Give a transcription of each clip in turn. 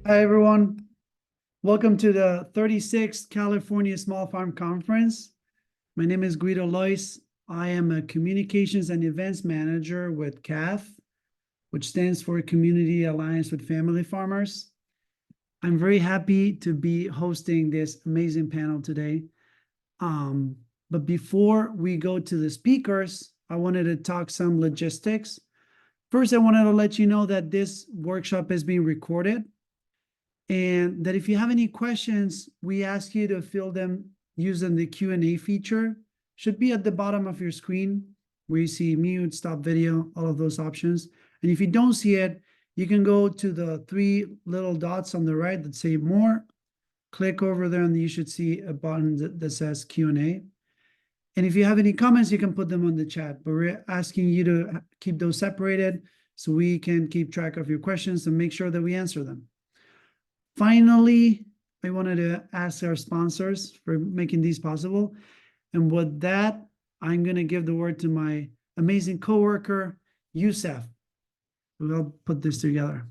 Hi, everyone. Welcome to the 36th California Small Farm Conference. My name is Guido Lois. I am a Communications and Events Manager with CAF, which stands for Community Alliance with Family Farmers. I'm very happy to be hosting this amazing panel today. But before we go to the speakers, I wanted to talk some logistics. First, I wanted to let you know that this workshop is being recorded, and that if you have any questions, we ask you to fill them using the Q&A feature. Should be at the bottom of your screen where you see mute, stop video, all of those options. And if you don't see it, you can go to the three little dots on the right that say more, click over there, and you should see a button that says Q&A. And if you have any comments, you can put them on the chat, but we're asking you to keep those separated so we can keep track of your questions and make sure that we answer them. Finally, I wanted to ask our sponsors for making these possible. And with that, I'm going to give the word to my amazing coworker, Youssef, who will put this together.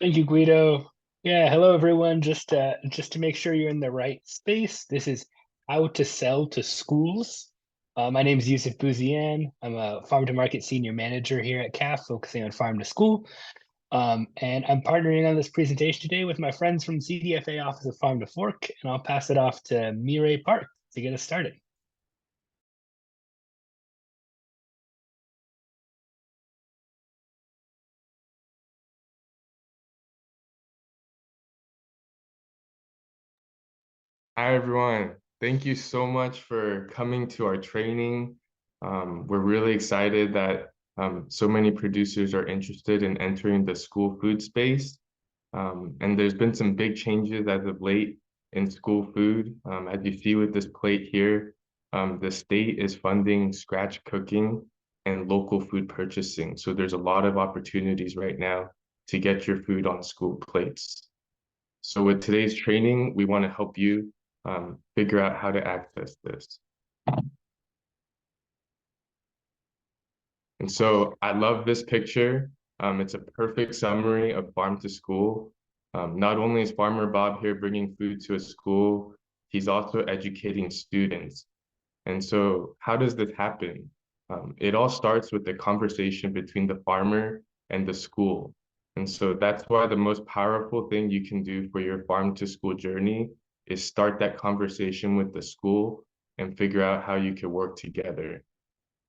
Thank you, Guido. Yeah, hello everyone. Just to make sure you're in the right space, this is how to sell to schools. My name is Youssef Bouziane. I'm a farm to market senior manager here at CAF, focusing on farm to school. And I'm partnering on this presentation today with my friends from CDFA Office of Farm to Fork, and I'll pass it off to Mireille Park to get us started. Hi, everyone. Thank you so much for coming to our training. We're really excited that so many producers are interested in entering the school food space. And there's been some big changes as of late in school food. As you see with this plate here, the state is funding scratch cooking and local food purchasing. So there's a lot of opportunities right now to get your food on school plates. So with today's training, we want to help you figure out how to access this. And so I love this picture. It's a perfect summary of farm to school. Not only is Farmer Bob here bringing food to a school, he's also educating students. And so how does this happen? It all starts with the conversation between the farmer and the school. And so that's why the most powerful thing you can do for your farm to school journey is start that conversation with the school and figure out how you can work together.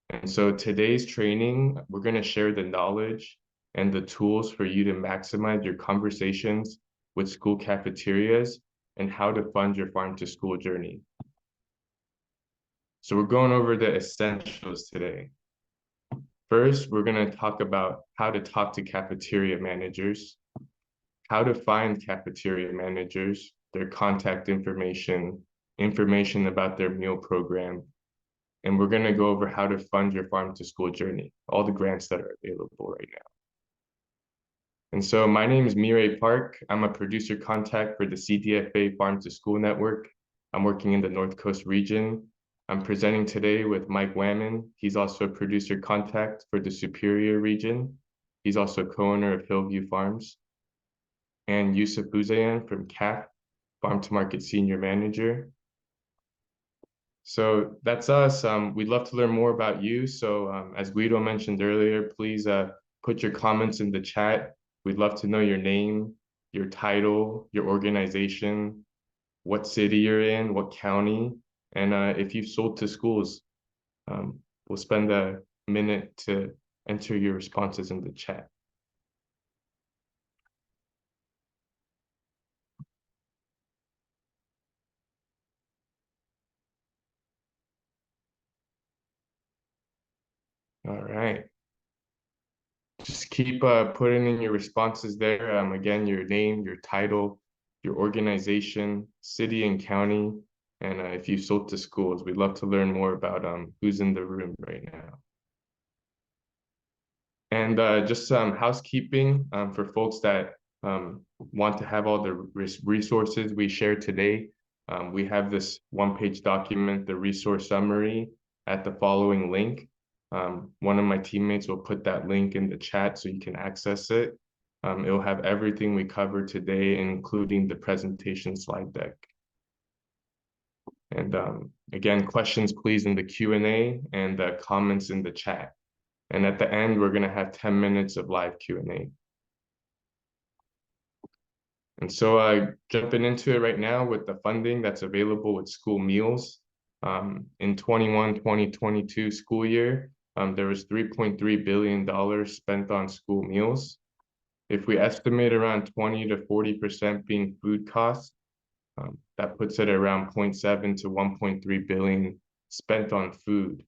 And so today's training, we're going to share the knowledge and the tools for you to maximize your conversations with school cafeterias and how to fund your farm to school journey. So we're going over the essentials today. First, we're going to talk about how to talk to cafeteria managers, how to find cafeteria managers, their contact information, information about their meal program, and we're going to go over how to fund your farm to school journey, all the grants that are available right now. And so my name is Mireille Park. I'm a producer contact for the CDFA Farm to School Network. I'm working in the North Coast region. I'm presenting today with Mike Whammon. He's also a producer contact for the Superior region. He's also co-owner of Hillview Farms. And Youssef Bouziane from CAF, Farm to Market Senior Manager. So that's us. We'd love to learn more about you. So as Guido mentioned earlier, please put your comments in the chat. We'd love to know your name, your title, your organization, what city you're in, what county, and if you've sold to schools. We'll spend a minute to enter your responses in the chat. All right. Just keep putting in your responses there. Again, your name, your title, your organization, city and county, and if you sold to schools. We'd love to learn more about who's in the room right now. And just some housekeeping for folks that want to have all the resources we share today. We have this one-page document, the resource summary, at the following link. One of my teammates will put that link in the chat so you can access it. It'll have everything we covered today, including the presentation slide deck. And again, questions please in the Q&A and comments in the chat. And at the end, we're gonna have 10 minutes of live Q&A. And so jumping into it right now with the funding that's available with school meals. In 2022 school year, there was $3.3 billion spent on school meals. If we estimate around 20 to 40% being food costs, that puts it around 0.7 to 1.3 billion spent on food.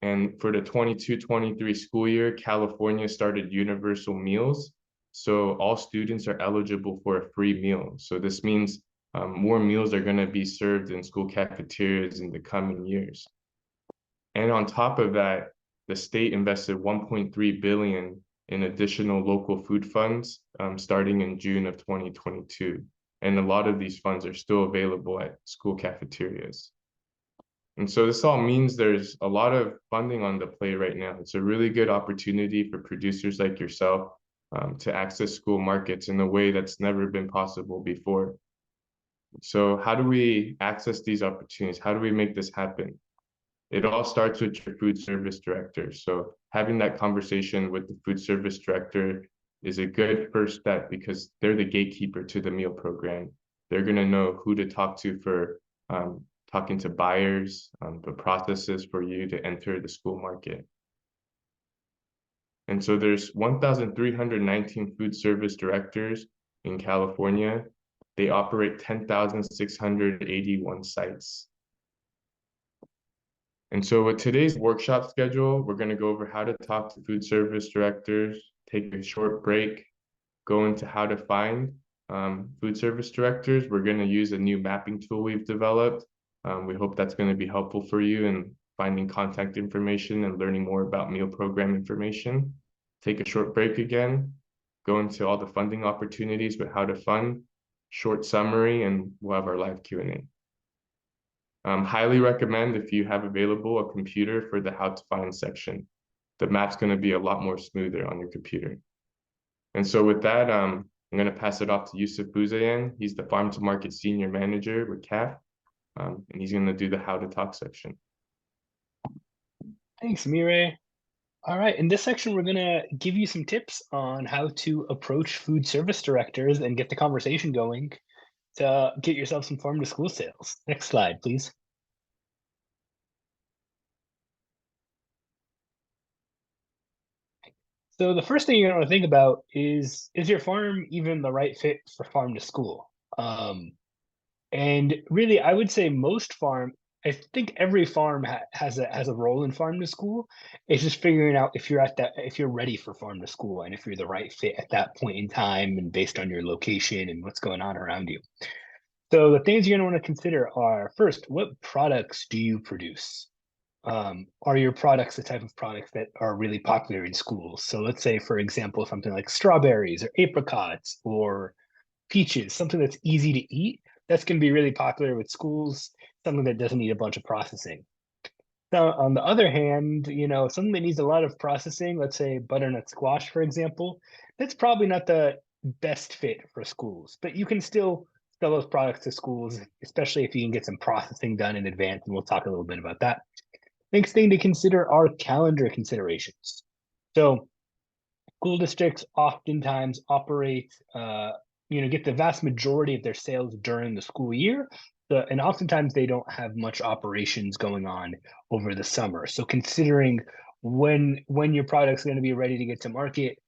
And for the 22-23 school year, California started universal meals. So all students are eligible for a free meal. So this means more meals are going to be served in school cafeterias in the coming years. And on top of that, the state invested 1.3 billion in additional local food funds starting in June of 2022. And a lot of these funds are still available at school cafeterias. And so this all means there's a lot of funding on the plate right now. It's a really good opportunity for producers like yourself to access school markets in a way that's never been possible before. So how do we access these opportunities? How do we make this happen? It all starts with your food service director. So having that conversation with the food service director is a good first step because they're the gatekeeper to the meal program. They're gonna know who to talk to for talking to buyers, the processes for you to enter the school market. And so there's 1,319 food service directors in California. They operate 10,681 sites. And so with today's workshop schedule, we're going to go over how to talk to food service directors, take a short break, go into how to find food service directors. We're going to use a new mapping tool we've developed. We hope that's going to be helpful for you in finding contact information and learning more about meal program information. Take a short break again, go into all the funding opportunities with how to fund, short summary, and we'll have our live Q&A. Highly recommend if you have available a computer for the how to find section. The map's going to be a lot more smoother on your computer. And so with that, I'm going to pass it off to Yusuf Bouzayan. He's the Farm to Market Senior Manager with CAF, and he's going to do the how to talk section. Thanks, Mire. All right, in this section, we're going to give you some tips on how to approach food service directors and get the conversation going to get yourself some farm to school sales. Next slide, please. So the first thing you're going to want to think about is your farm even the right fit for farm to school? And really, I would say I think every farm has a role in farm to school. It's just figuring out if you're ready for farm to school and if you're the right fit at that point in time and based on your location and what's going on around you. So the things you're going to want to consider are, first, what products do you produce? Are your products the type of products that are really popular in schools? So let's say, for example, something like strawberries or apricots or peaches, something that's easy to eat. That's going to be really popular with schools, something that doesn't need a bunch of processing. Now, on the other hand, something that needs a lot of processing, let's say butternut squash, for example, that's probably not the best fit for schools, but you can still sell those products to schools, especially if you can get some processing done in advance, and we'll talk a little bit about that. Next thing to consider are calendar considerations. So school districts oftentimes operate, get the vast majority of their sales during the school year. And oftentimes they don't have much operations going on over the summer. So considering when your product's going to be ready to get to market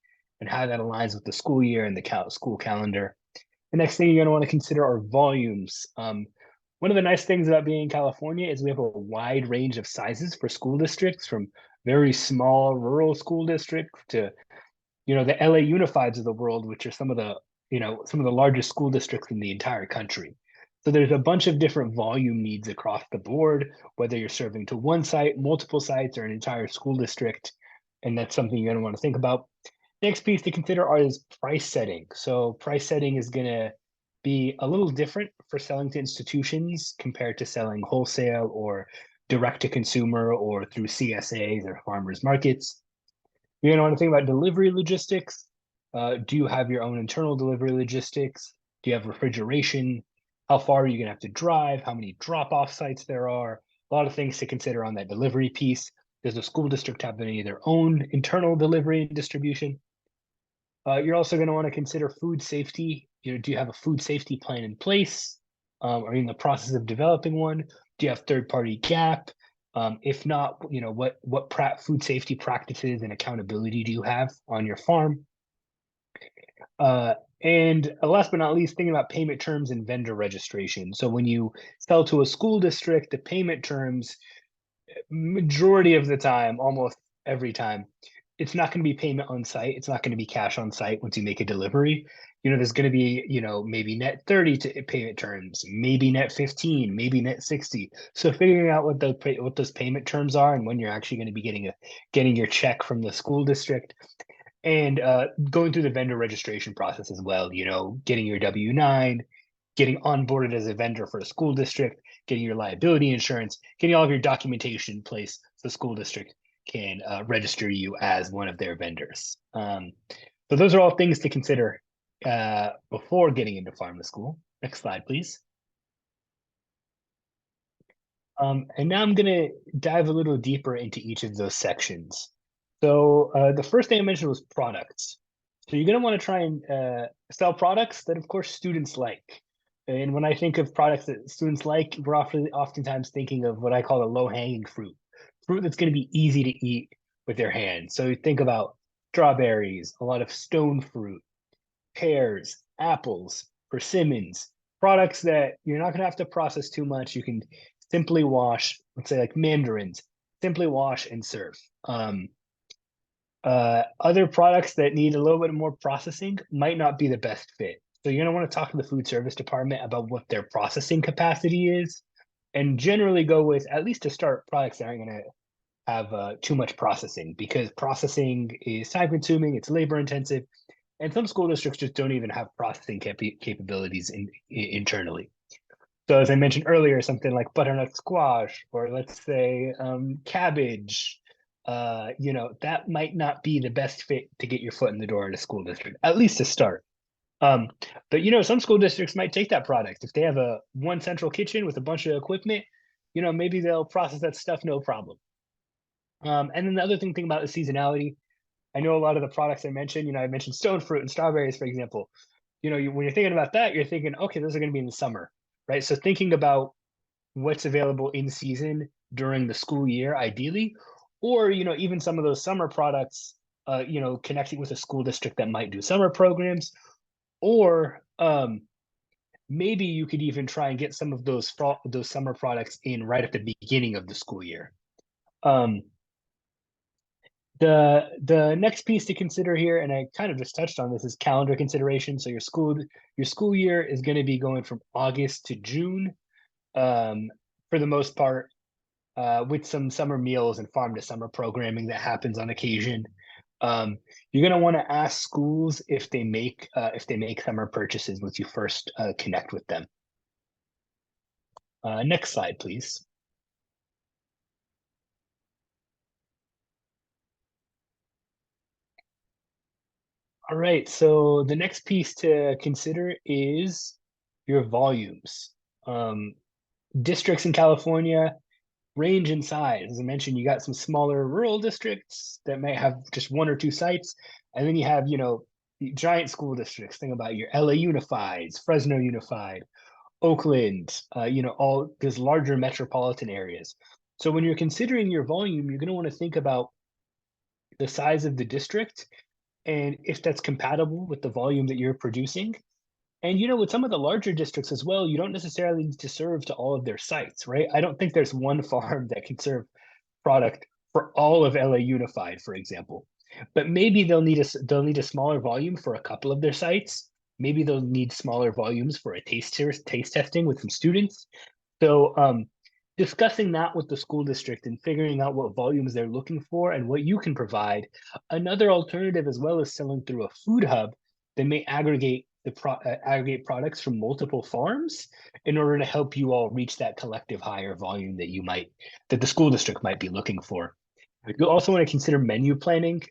and how that aligns with the school year and the school calendar. The next thing you're going to want to consider are volumes. One of the nice things about being in California is we have a wide range of sizes for school districts, from very small rural school districts to, the LA Unifieds of the world, which are some of the largest school districts in the entire country. So there's a bunch of different volume needs across the board, whether you're serving to one site, multiple sites, or an entire school district. And that's something you're going to want to think about. Next piece to consider is price setting. So price setting is going to be a little different for selling to institutions compared to selling wholesale or direct to consumer or through CSAs or farmers markets. You're going to want to think about delivery logistics. Do you have your own internal delivery logistics? Do you have refrigeration? How far are you going to have to drive? How many drop-off sites there are? A lot of things to consider on that delivery piece. Does the school district have any of their own internal delivery and distribution? You're also going to want to consider food safety. Do you have a food safety plan in place? Are you in the process of developing one? Do you have third-party gap? If not, what food safety practices and accountability do you have on your farm? And last but not least, thinking about payment terms and vendor registration. So when you sell to a school district, the payment terms, majority of the time, almost every time, it's not going to be payment on site. It's not going to be cash on site once you make a delivery. There's going to be, maybe net 30 to payment terms, maybe net 15, maybe net 60. So figuring out what those payment terms are and when you're actually going to be getting your check from the school district, and going through the vendor registration process as well, getting your W-9, getting onboarded as a vendor for a school district, getting your liability insurance, getting all of your documentation in place so the school district can register you as one of their vendors. So those are all things to consider before getting into farm to school. Next slide, please. And now I'm going to dive a little deeper into each of those sections. So the first thing I mentioned was products. So you're going to want to try and sell products that, of course, students like. And when I think of products that students like, we're oftentimes thinking of what I call a low-hanging fruit that's going to be easy to eat with their hands. So you think about strawberries, a lot of stone fruit, pears, apples, persimmons, products that you're not going to have to process too much. You can simply wash, let's say like mandarins, simply wash and serve. Other products that need a little bit more processing might not be the best fit. So you're going to want to talk to the food service department about what their processing capacity is, and generally go with, at least to start, products that aren't going to have too much processing, because processing is time consuming, it's labor intensive, and some school districts just don't even have processing capabilities internally. So as I mentioned earlier, something like butternut squash, or let's say cabbage, that might not be the best fit to get your foot in the door at a school district, at least to start. But some school districts might take that product. If they have one central kitchen with a bunch of equipment, maybe they'll process that stuff no problem. And then the other thing about the seasonality, I know a lot of the products I mentioned, I mentioned stone fruit and strawberries, for example. When you're thinking about that, you're thinking, okay, those are going to be in the summer, right? So thinking about what's available in season during the school year, ideally, or, even some of those summer products, connecting with a school district that might do summer programs, or maybe you could even try and get some of those summer products in right at the beginning of the school year. The next piece to consider here, and I kind of just touched on this, is calendar consideration. So your school year is going to be going from August to June, for the most part, with some summer meals and farm to summer programming that happens on occasion. You're going to want to ask schools if they make summer purchases once you first connect with them. Next slide, please. All right, so the next piece to consider is your volumes. Districts in California range in size. As I mentioned, you got some smaller rural districts that might have just one or two sites, and then you have, giant school districts. Think about your LA Unifieds, Fresno Unified, Oakland, all these larger metropolitan areas. So when you're considering your volume, you're going to want to think about the size of the district and if that's compatible with the volume that you're producing. And with some of the larger districts as well, you don't necessarily need to serve to all of their sites, right? I don't think there's one farm that can serve product for all of LA Unified, for example. But maybe they'll need a smaller volume for a couple of their sites. Maybe they'll need smaller volumes for a taste testing with some students. So discussing that with the school district and figuring out what volumes they're looking for and what you can provide. Another alternative, as well as selling through a food hub, that may aggregate products from multiple farms in order to help you all reach that collective higher volume that the school district might be looking for. You'll also want to consider menu planning.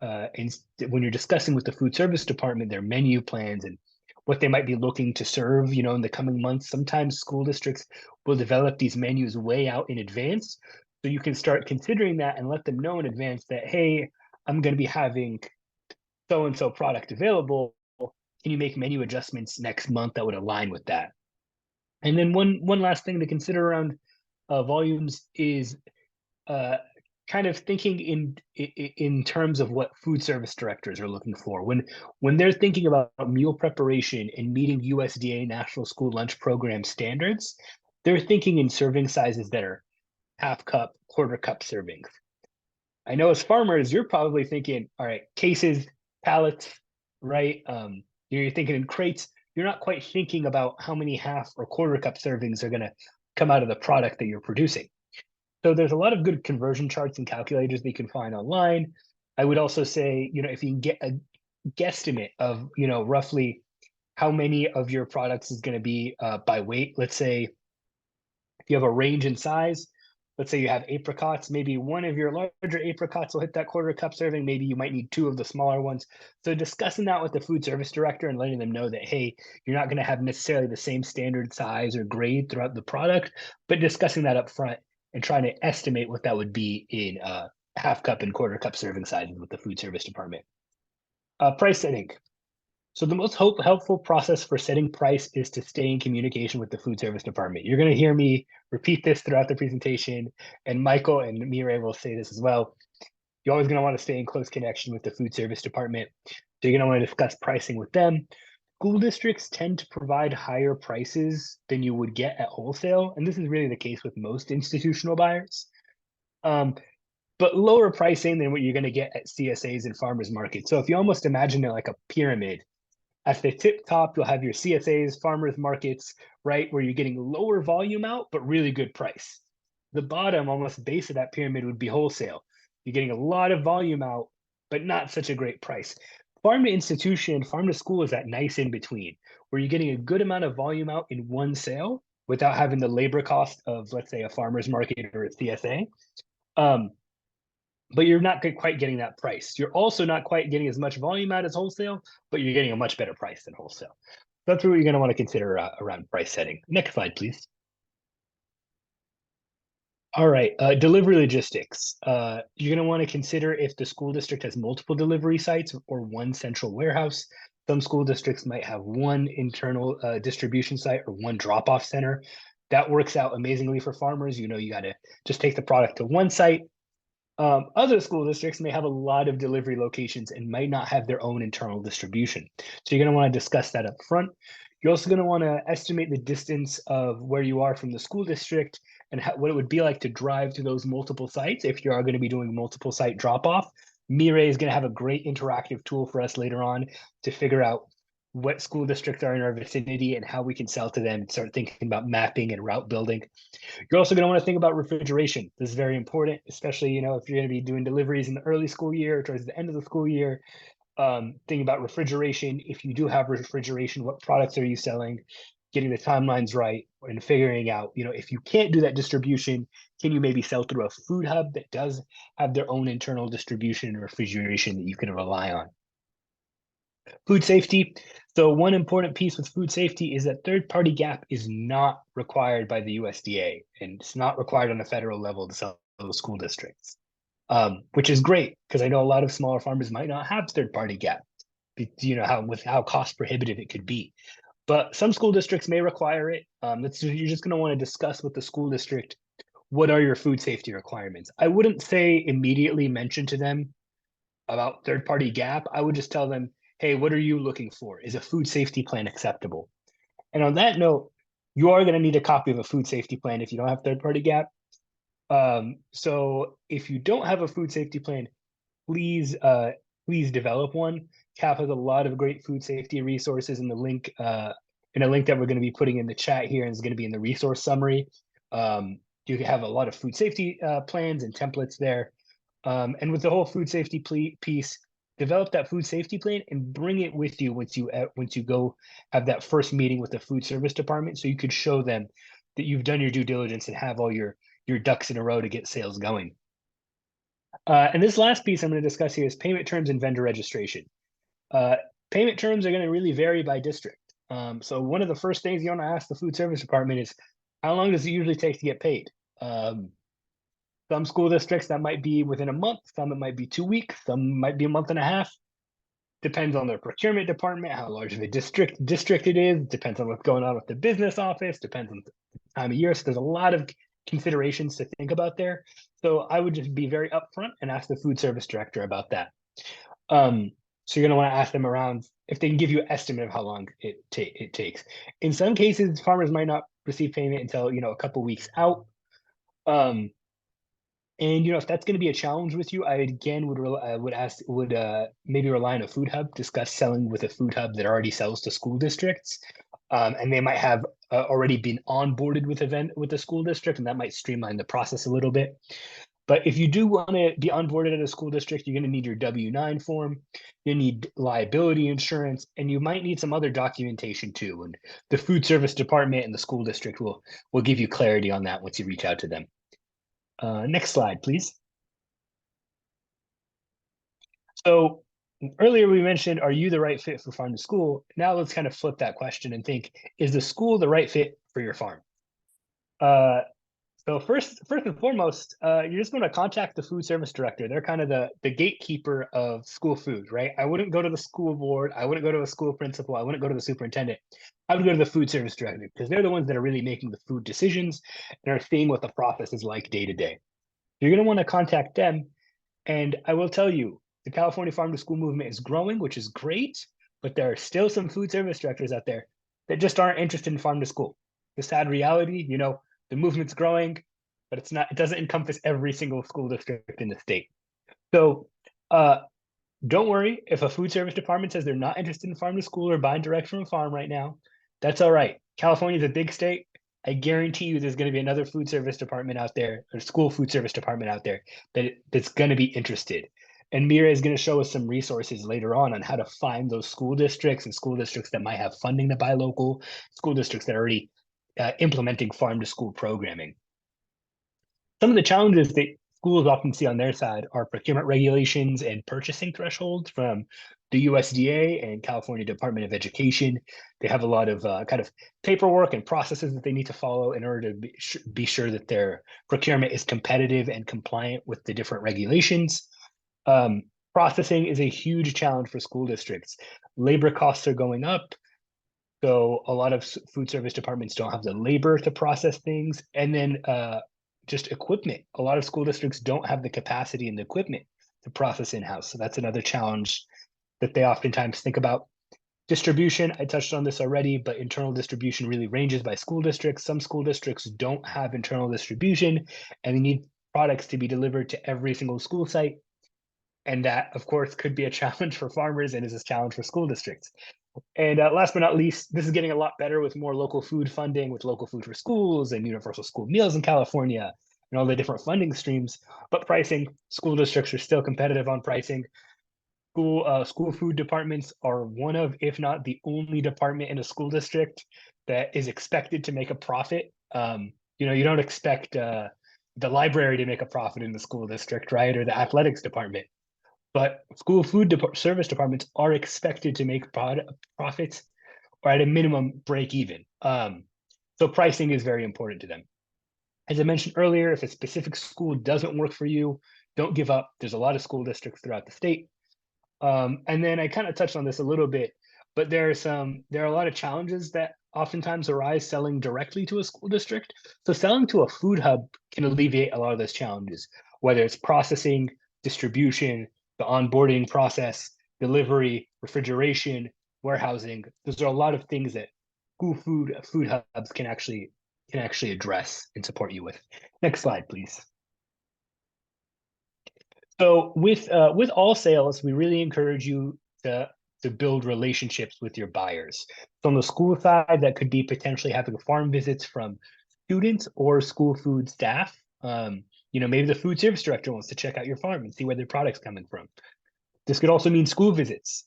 when you're discussing with the food service department their menu plans and what they might be looking to serve, in the coming months, sometimes school districts will develop these menus way out in advance. So you can start considering that and let them know in advance that, hey, I'm going to be having so-and-so product available. Can you make menu adjustments next month that would align with that? And then one last thing to consider around volumes is kind of thinking in terms of what food service directors are looking for when they're thinking about meal preparation and meeting USDA National School Lunch Program standards. They're thinking in serving sizes that are half cup, quarter cup servings. I know as farmers, you're probably thinking, all right, cases, pallets, right? You're thinking in crates. You're not quite thinking about how many half or quarter cup servings are going to come out of the product that you're producing. So there's a lot of good conversion charts and calculators that you can find online. I would also say, if you can get a guesstimate of, roughly how many of your products is going to be by weight. Let's say if you have a range in size, let's say you have apricots, maybe one of your larger apricots will hit that quarter cup serving. Maybe you might need two of the smaller ones. So discussing that with the food service director and letting them know that, hey, you're not going to have necessarily the same standard size or grade throughout the product, but discussing that up front and trying to estimate what that would be in half cup and quarter cup serving sizes with the food service department. Price setting. So the most helpful process for setting price is to stay in communication with the food service department. You're going to hear me repeat this throughout the presentation, and Michael and Mireille will say this as well. You're always going to want to stay in close connection with the food service department. So you're going to want to discuss pricing with them. School districts tend to provide higher prices than you would get at wholesale, and this is really the case with most institutional buyers. But lower pricing than what you're going to get at CSAs and farmers markets. So if you almost imagine it like a pyramid, at the tip top, you'll have your CSAs, farmers markets, right, where you're getting lower volume out, but really good price. The bottom, almost base of that pyramid would be wholesale. You're getting a lot of volume out, but not such a great price. Farm to institution, farm to school is that nice in between, where you're getting a good amount of volume out in one sale without having the labor cost of, let's say, a farmer's market or a CSA. But you're not quite getting that price. You're also not quite getting as much volume out as wholesale, but you're getting a much better price than wholesale. That's what you're going to want to consider around price setting. Next slide, please. All right, delivery logistics. You're going to want to consider if the school district has multiple delivery sites or one central warehouse. Some school districts might have one internal distribution site or one drop-off center. That works out amazingly for farmers. You got to just take the product to one site. Other school districts may have a lot of delivery locations and might not have their own internal distribution. So you're going to want to discuss that up front. You're also going to want to estimate the distance of where you are from the school district and what it would be like to drive to those multiple sites if you are going to be doing multiple site drop-off. Mireille is going to have a great interactive tool for us later on to figure out what school districts are in our vicinity and how we can sell to them and start thinking about mapping and route building. You're also going to want to think about refrigeration. This is very important, especially, if you're going to be doing deliveries in the early school year, towards the end of the school year. Thinking about refrigeration. If you do have refrigeration, what products are you selling? Getting the timelines right and figuring out, if you can't do that distribution, can you maybe sell through a food hub that does have their own internal distribution and refrigeration that you can rely on? Food safety. So one important piece with food safety is that third-party gap is not required by the USDA, and it's not required on a federal level to sell to school districts, which is great because I know a lot of smaller farmers might not have third-party gap, how cost prohibitive it could be. But some school districts may require it. You're just going to want to discuss with the school district, what are your food safety requirements? I wouldn't say immediately mention to them about third-party gap. I would just tell them, hey, what are you looking for? Is a food safety plan acceptable? And on that note, you are going to need a copy of a food safety plan if you don't have third-party gap. So if you don't have a food safety plan, please develop one. CAF has a lot of great food safety resources in the link, in a link that we're going to be putting in the chat here, and is going to be in the resource summary. You have a lot of food safety plans and templates there. And with the whole food safety piece, develop that food safety plan and bring it with you once you go have that first meeting with the food service department, so you could show them that you've done your due diligence and have all your ducks in a row to get sales going. And this last piece I'm going to discuss here is payment terms and vendor registration. Uh, Payment terms are going to really vary by district. So one of the first things you want to ask the food service department is, how long does it usually take to get paid? Some school districts that might be within a month, some it might be 2 weeks, some might be a month and a half. Depends on their procurement department, how large of a district it is, depends on what's going on with the business office, depends on the time of year. So there's a lot of considerations to think about there. So I would just be very upfront and ask the food service director about that. So you're going to want to ask them around if they can give you an estimate of how long it takes. In some cases, farmers might not receive payment until a couple weeks out. And if that's going to be a challenge with you, I again would maybe rely on a food hub, discuss selling with a food hub that already sells to school districts, and they might have already been onboarded with the school district, and that might streamline the process a little bit. But if you do want to be onboarded at a school district, you're going to need your W-9 form, you need liability insurance, and you might need some other documentation too. And the food service department and the school district will give you clarity on that once you reach out to them. Next slide, please. So earlier we mentioned, are you the right fit for farm to school? Now let's kind of flip that question and think, is the school the right fit for your farm? So first and foremost, you're just going to contact the food service director. They're kind of the gatekeeper of school food, right? I wouldn't go to the school board. I wouldn't go to a school principal. I wouldn't go to the superintendent. I would go to the food service director because they're the ones that are really making the food decisions and are seeing what the process is like day to day. You're going to want to contact them. And I will tell you, the California Farm to School movement is growing, which is great, but there are still some food service directors out there that just aren't interested in farm to school. The sad reality, the movement's growing, but it doesn't encompass every single school district in the state. So don't worry if a food service department says they're not interested in farm to school or buying direct from a farm right now. That's all right. California is a big state. I guarantee you there's going to be another food service department out there, or school food service department out there that's going to be interested. And Mira is going to show us some resources later on how to find those school districts and school districts that might have funding to buy local, school districts that are already implementing farm to school programming. Some of the challenges that schools often see on their side are procurement regulations and purchasing thresholds from the USDA and California Department of Education. They have a lot of kind of paperwork and processes that they need to follow in order to be sure that their procurement is competitive and compliant with the different regulations. Processing is a huge challenge for school districts. Labor costs are going up. So a lot of food service departments don't have the labor to process things. And then just equipment. A lot of school districts don't have the capacity and the equipment to process in-house. So that's another challenge that they oftentimes think about. Distribution, I touched on this already, but internal distribution really ranges by school districts. Some school districts don't have internal distribution and they need products to be delivered to every single school site. And that, of course, could be a challenge for farmers and is a challenge for school districts. And last but not least, this is getting a lot better with more local food funding, with local food for schools and universal school meals in California and all the different funding streams. But pricing, school districts are still competitive on pricing. School food departments are one of, if not the only department in a school district that is expected to make a profit. You don't expect the library to make a profit in the school district, right? Or the athletics department. But school food service departments are expected to make profits or at a minimum break even. So pricing is very important to them. As I mentioned earlier, if a specific school doesn't work for you, don't give up. There's a lot of school districts throughout the state. And then I kind of touched on this a little bit, but there are a lot of challenges that oftentimes arise selling directly to a school district. So selling to a food hub can alleviate a lot of those challenges, whether it's processing, distribution, the onboarding process, delivery, refrigeration, warehousing. Those are a lot of things that food hubs can actually address and support you with. Next slide, please. So with all sales, we really encourage you to build relationships with your buyers. So on the school side, that could be potentially having farm visits from students or school food staff. Maybe the food service director wants to check out your farm and see where their product's coming from. This could also mean school visits.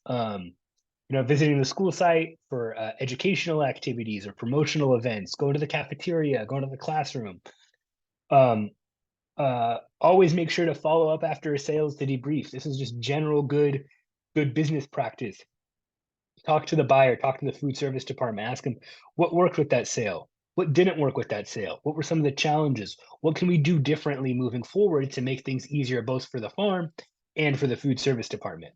Visiting the school site for educational activities or promotional events, going to the cafeteria, going to the classroom. Always make sure to follow up after a sales to debrief. This is just general good business practice. Talk to the buyer, talk to the food service department, ask them what worked with that sale, what didn't work with that sale, what were some of the challenges, what can we do differently moving forward to make things easier both for the farm and for the food service department.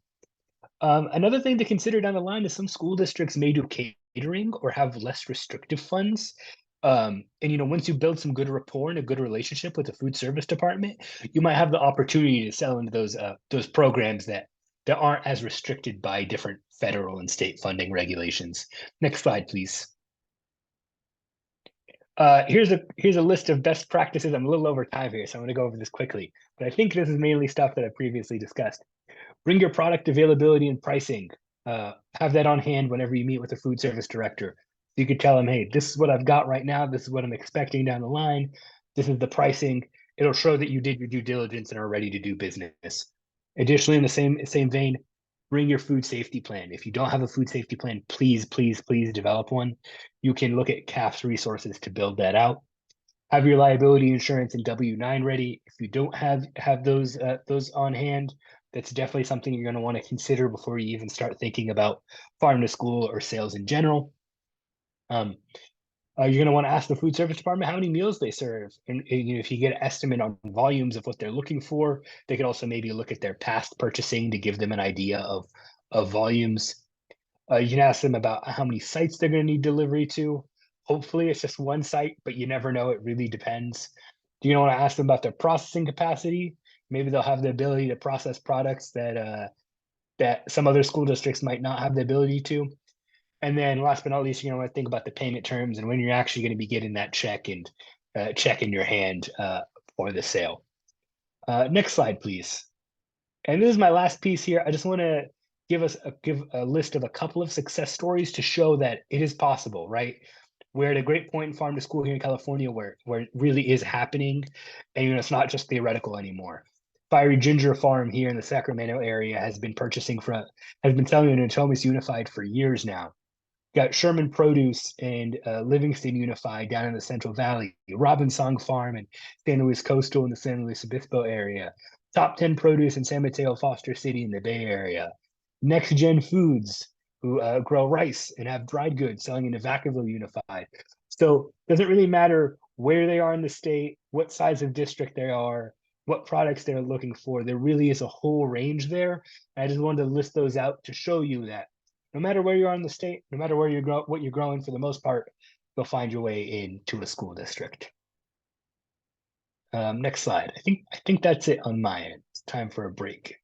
Another thing to consider down the line is some school districts may do catering or have less restrictive funds. And once you build some good rapport and a good relationship with the food service department, you might have the opportunity to sell into those programs that aren't as restricted by different federal and state funding regulations. Next slide, please. Here's a list of best practices. I'm a little over time here, so I'm going to go over this quickly. But I think this is mainly stuff that I previously discussed. Bring your product availability and pricing. Have that on hand whenever you meet with a food service director. You could tell them, hey, this is what I've got right now. This is what I'm expecting down the line. This is the pricing. It'll show that you did your due diligence and are ready to do business. Additionally, in the same vein, bring your food safety plan. If you don't have a food safety plan, please, please, please develop one. You can look at CAF's resources to build that out. Have your liability insurance and W-9 ready. If you don't have those on hand, that's definitely something you're going to want to consider before you even start thinking about farm to school or sales in general. You're going to want to ask the food service department how many meals they serve. And if you get an estimate on volumes of what they're looking for, they could also maybe look at their past purchasing to give them an idea of volumes. You can ask them about how many sites they're going to need delivery to. Hopefully it's just one site, but you never know. It really depends. You're going to want to ask them about their processing capacity. Maybe they'll have the ability to process products that some other school districts might not have the ability to. And then last but not least, you're going to want to think about the payment terms and when you're actually going to be getting that check in your hand for the sale. Next slide, please. And this is my last piece here. I just want to give a list of a couple of success stories to show that it is possible, right? We're at a great point in farm to school here in California where it really is happening, and it's not just theoretical anymore. Fiery Ginger Farm here in the Sacramento area has been selling in Natomas Unified for years now. Got Sherman Produce and Livingston Unified down in the Central Valley. Robin Song Farm and San Luis Coastal in the San Luis Obispo area. Top 10 Produce in San Mateo Foster City in the Bay Area. Next Gen Foods, who grow rice and have dried goods selling in Vacaville Unified. So it doesn't really matter where they are in the state, what size of district they are, what products they're looking for. There really is a whole range there. I just wanted to list those out to show you that no matter where you are in the state, no matter where what you're growing, for the most part, you'll find your way into a school district. Next slide. I think that's it on my end. It's time for a break.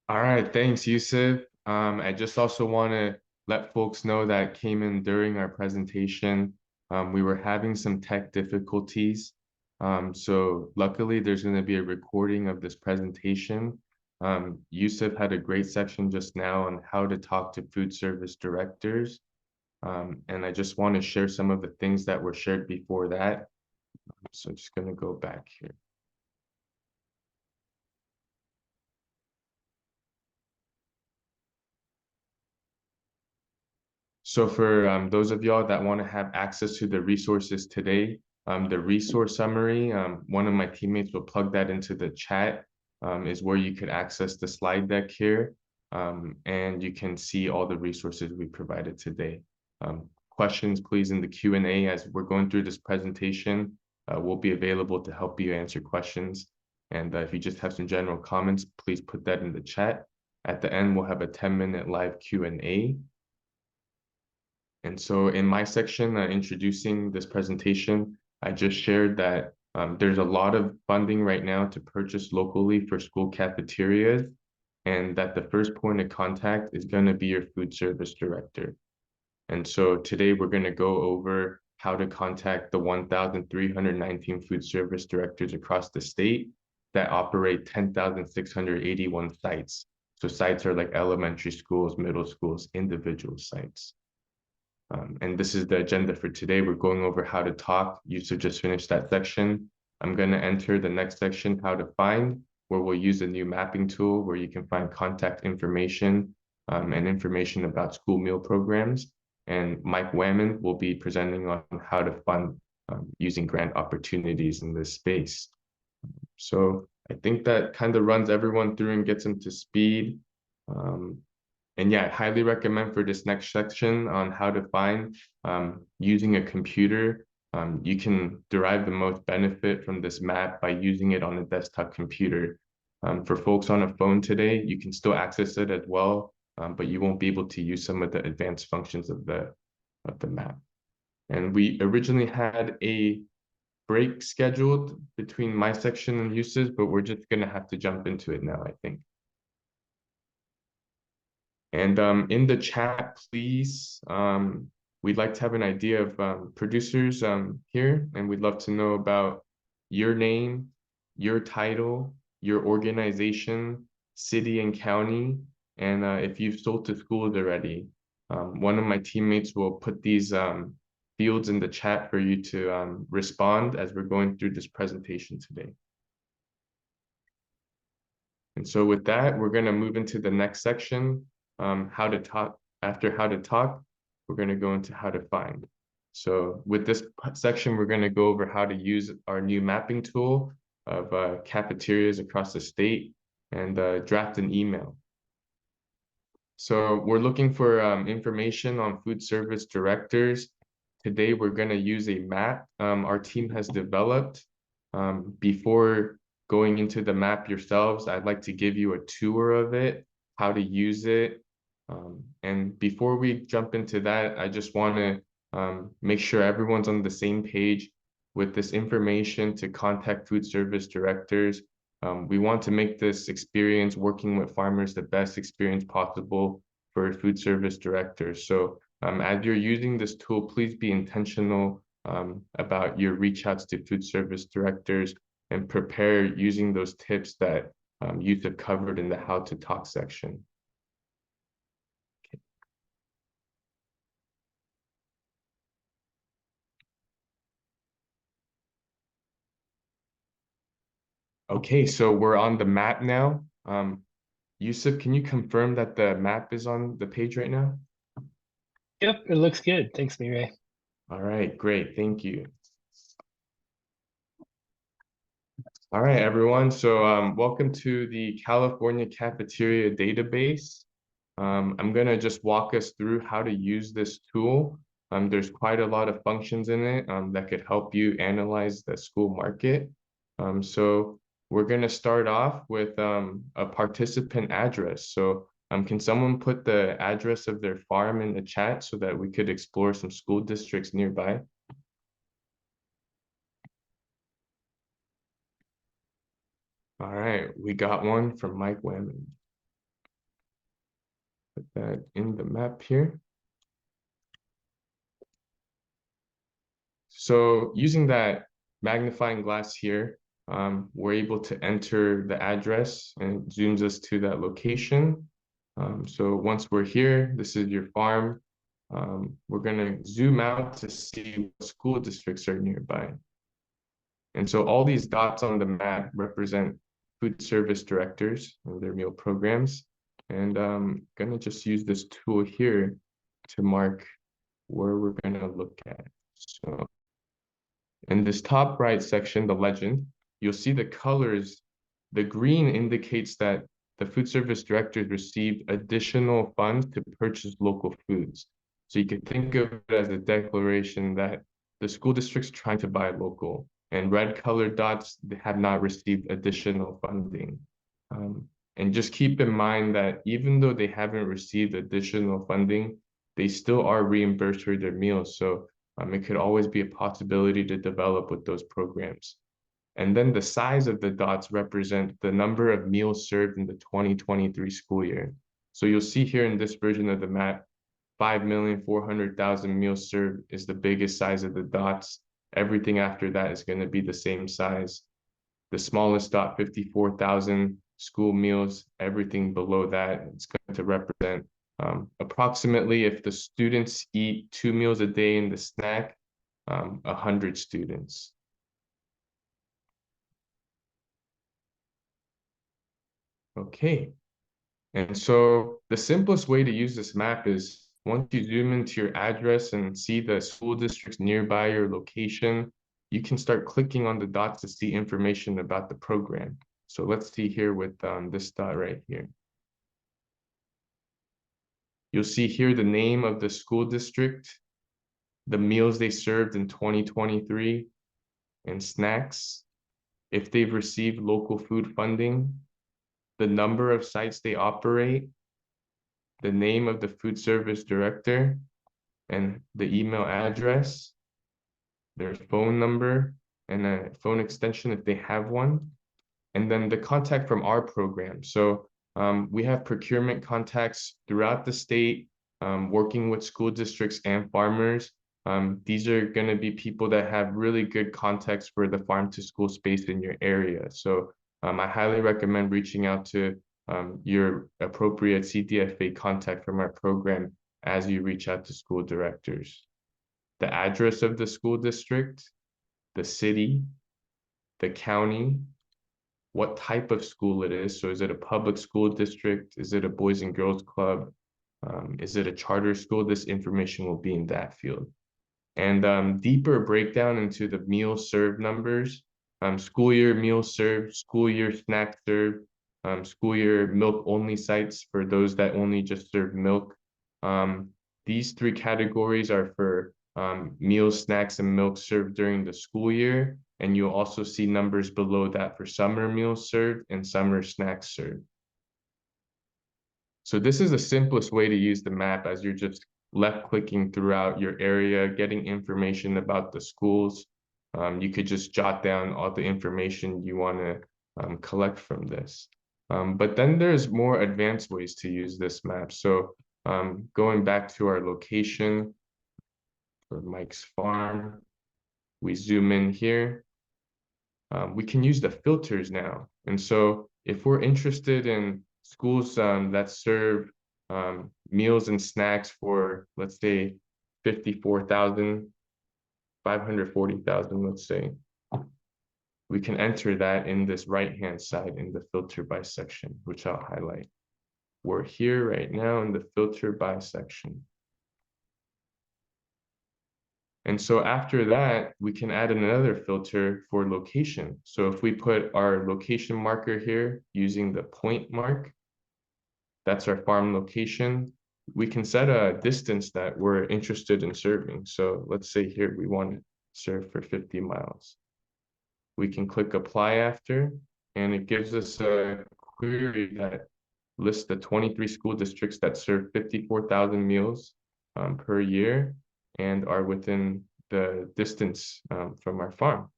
All right, thanks, Yusuf. I just also want to let folks know that came in during our presentation. We were having some tech difficulties. So luckily there's going to be a recording of this presentation. Yusuf had a great section just now on how to talk to food service directors. And I just want to share some of the things that were shared before that. So just going to go back here. So for those of y'all that want to have access to the resources today, the resource summary, one of my teammates will plug that into the chat, is where you could access the slide deck here, and you can see all the resources we provided today. Questions, please, in the Q&A as we're going through this presentation. We'll be available to help you answer questions. And if you just have some general comments, please put that in the chat. At the end, we'll have a 10-minute live Q&A. And so in my section, introducing this presentation, I just shared that there's a lot of funding right now to purchase locally for school cafeterias, and that the first point of contact is going to be your food service director. And so today we're going to go over how to contact the 1,319 food service directors across the state that operate 10,681 sites. So sites are like elementary schools, middle schools, individual sites. And this is the agenda for today. We're going over how to talk. Yusuf just finished that section. I'm going to enter the next section, how to find, where we'll use a new mapping tool where you can find contact information and information about school meal programs. And Mike Whammond will be presenting on how to fund using grant opportunities in this space. So I think that kind of runs everyone through and gets them to speed. And yeah, I highly recommend for this next section on how to find using a computer. You can derive the most benefit from this map by using it on a desktop computer. For folks on a phone today, you can still access it as well, but you won't be able to use some of the advanced functions of the map. And we originally had a break scheduled between my section and Yusuf's, but we're just gonna have to jump into it now, I think. And in the chat, please, we'd like to have an idea of producers here, and we'd love to know about your name, your title, your organization, city and county, and if you've sold to schools already. One of my teammates will put these fields in the chat for you to respond as we're going through this presentation today. And so with that, we're going to move into the next section, how to talk. After how to talk, we're going to go into how to find. So with this section, we're going to go over how to use our new mapping tool of cafeterias across the state and draft an email. So we're looking for information on food service directors. Today, we're going to use a map our team has developed. Before going into the map yourselves, I'd like to give you a tour of it, how to use it. And before we jump into that, I just want to make sure everyone's on the same page with this information to contact food service directors. We want to make this experience working with farmers the best experience possible for food service directors. So as you're using this tool, please be intentional about your reach outs to food service directors and prepare using those tips that you have covered in the how to talk section. Okay, so we're on the map now. Yusuf, can you confirm that the map is on the page right now? Yep, it looks good. Thanks, Mireille. All right, great. Thank you. All right, everyone. So welcome to the California Cafeteria Database. I'm going to just walk us through how to use this tool. There's quite a lot of functions in it that could help you analyze the school market. So we're going to start off with a participant address. So can someone put the address of their farm in the chat so that we could explore some school districts nearby? All right, we got one from Mike Whammond. Put that in the map here. So using that magnifying glass here, we're able to enter the address and it zooms us to that location. So once we're here, this is your farm. We're gonna zoom out to see what school districts are nearby. And so all these dots on the map represent food service directors and their meal programs. And I'm gonna just use this tool here to mark where we're gonna look at. So in this top right section, the legend, you'll see the colors. The green indicates that the food service directors received additional funds to purchase local foods. So you can think of it as a declaration that the school district's trying to buy local, and red colored dots, they have not received additional funding. And just keep in mind that even though they haven't received additional funding, they still are reimbursed for their meals. So it could always be a possibility to develop with those programs. And then the size of the dots represent the number of meals served in the 2023 school year. So you'll see here in this version of the map, 5,400,000 meals served is the biggest size of the dots. Everything after that is going to be the same size. The smallest dot, 54,000 school meals. Everything below that, it's going to represent approximately, if the students eat 2 meals a day in the snack, 100 students. Okay, and so the simplest way to use this map is once you zoom into your address and see the school districts nearby your location, you can start clicking on the dots to see information about the program. So let's see here with this dot right here. You'll see here the name of the school district, the meals they served in 2023, and snacks, if they've received local food funding, the number of sites they operate, the name of the food service director, and the email address, their phone number, and a phone extension if they have one, and then the contact from our program. So we have procurement contacts throughout the state, working with school districts and farmers. These are going to be people that have really good contacts for the farm to school space in your area. So I highly recommend reaching out to your appropriate CDFA contact from our program as you reach out to school directors. The address of the school district, the city, the county, what type of school it is. So is it a public school district? Is it a Boys and Girls Club? Is it a charter school? This information will be in that field. And deeper breakdown into the meal served numbers, school year meal served, school year snack served, school year milk only sites for those that only just serve milk. These three categories are for meals, snacks, and milk served during the school year. And you'll also see numbers below that for summer meals served and summer snacks served. So this is the simplest way to use the map, as you're just left clicking throughout your area, getting information about the schools. You could just jot down all the information you want to collect from this. But then there's more advanced ways to use this map. So going back to our location for Mike's farm, we zoom in here. We can use the filters now. And so if we're interested in schools that serve meals and snacks for, let's say, 54,000, 540,000, let's say, we can enter that in this right-hand side in the filter by section, which I'll highlight. We're here right now in the filter by section. And so after that, we can add another filter for location. So if we put our location marker here using the point mark, that's our farm location. We can set a distance that we're interested in serving. So let's say here we want to serve for 50 miles. We can click apply after, and it gives us a query that lists the 23 school districts that serve 54,000 meals per year and are within the distance from our farm.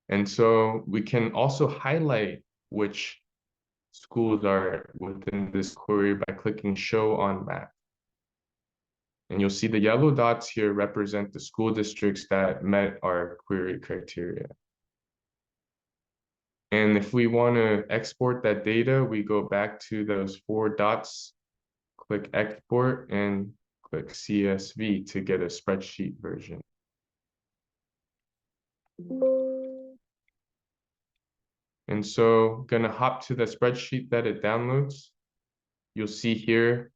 And so we can also highlight which schools are within this query by clicking show on map. And you'll see the yellow dots here represent the school districts that met our query criteria. And if we want to export that data, we go back to those 4 dots, click export, and click CSV to get a spreadsheet version. And so gonna hop to the spreadsheet that it downloads. You'll see here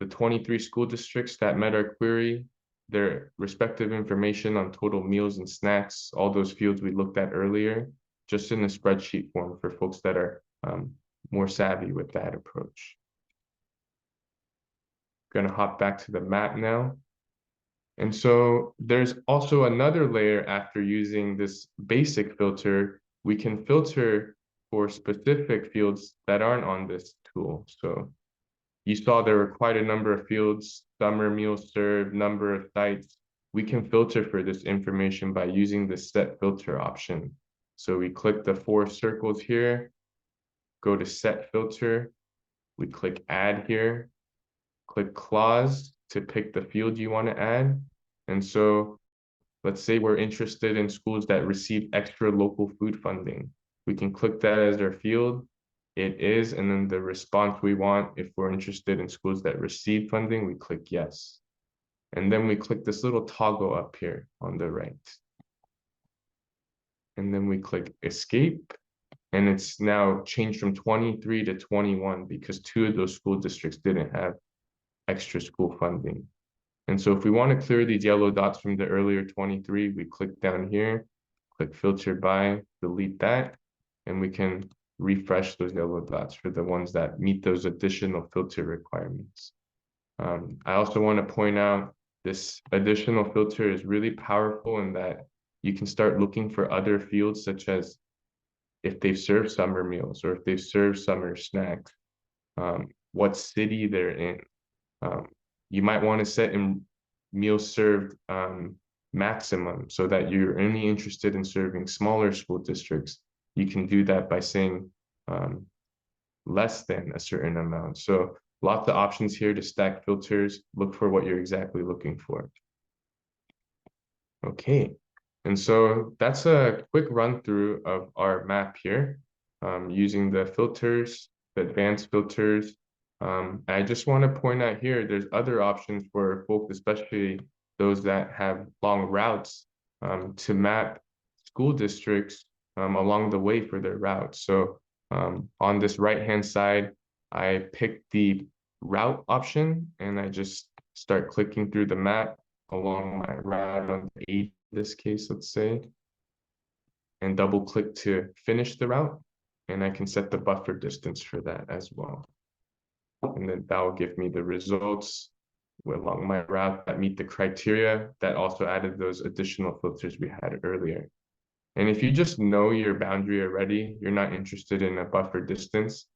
the 23 school districts that met our query, their respective information on total meals and snacks, all those fields we looked at earlier, just in a spreadsheet form for folks that are more savvy with that approach. Gonna hop back to the map now. And so there's also another layer after using this basic filter. We can filter for specific fields that aren't on this tool. So you saw there were quite a number of fields, summer meals served, number of sites. We can filter for this information by using the set filter option. So we click the 4 circles here, go to set filter, we click add here, click clause to pick the field you want to add. And so let's say we're interested in schools that receive extra local food funding. We can click that as our field. It is, and then the response we want, if we're interested in schools that receive funding, we click yes. And then we click this little toggle up here on the right. And then we click escape. And it's now changed from 23 to 21 because 2 of those school districts didn't have extra school funding. And so if we want to clear these yellow dots from the earlier 23, we click down here, click filter by, delete that, and we can refresh those yellow dots for the ones that meet those additional filter requirements. I also want to point out this additional filter is really powerful in that you can start looking for other fields, such as if they've served summer meals or if they've served summer snacks, what city they're in. You might want to set in meals served maximum so that you're only interested in serving smaller school districts. You can do that by saying less than a certain amount. So lots of options here to stack filters. Look for what you're exactly looking for. Okay, and so that's a quick run through of our map here using the filters, the advanced filters. I just want to point out here, there's other options for folks, especially those that have long routes to map school districts along the way for their routes. So on this right-hand side, I picked the route option and I just start clicking through the map along my route on the 8 in this case, let's say, and double click to finish the route. And I can set the buffer distance for that as well. And then that will give me the results along my route that meet the criteria that also added those additional filters we had earlier. And if you just know your boundary already, you're not interested in a buffer distance,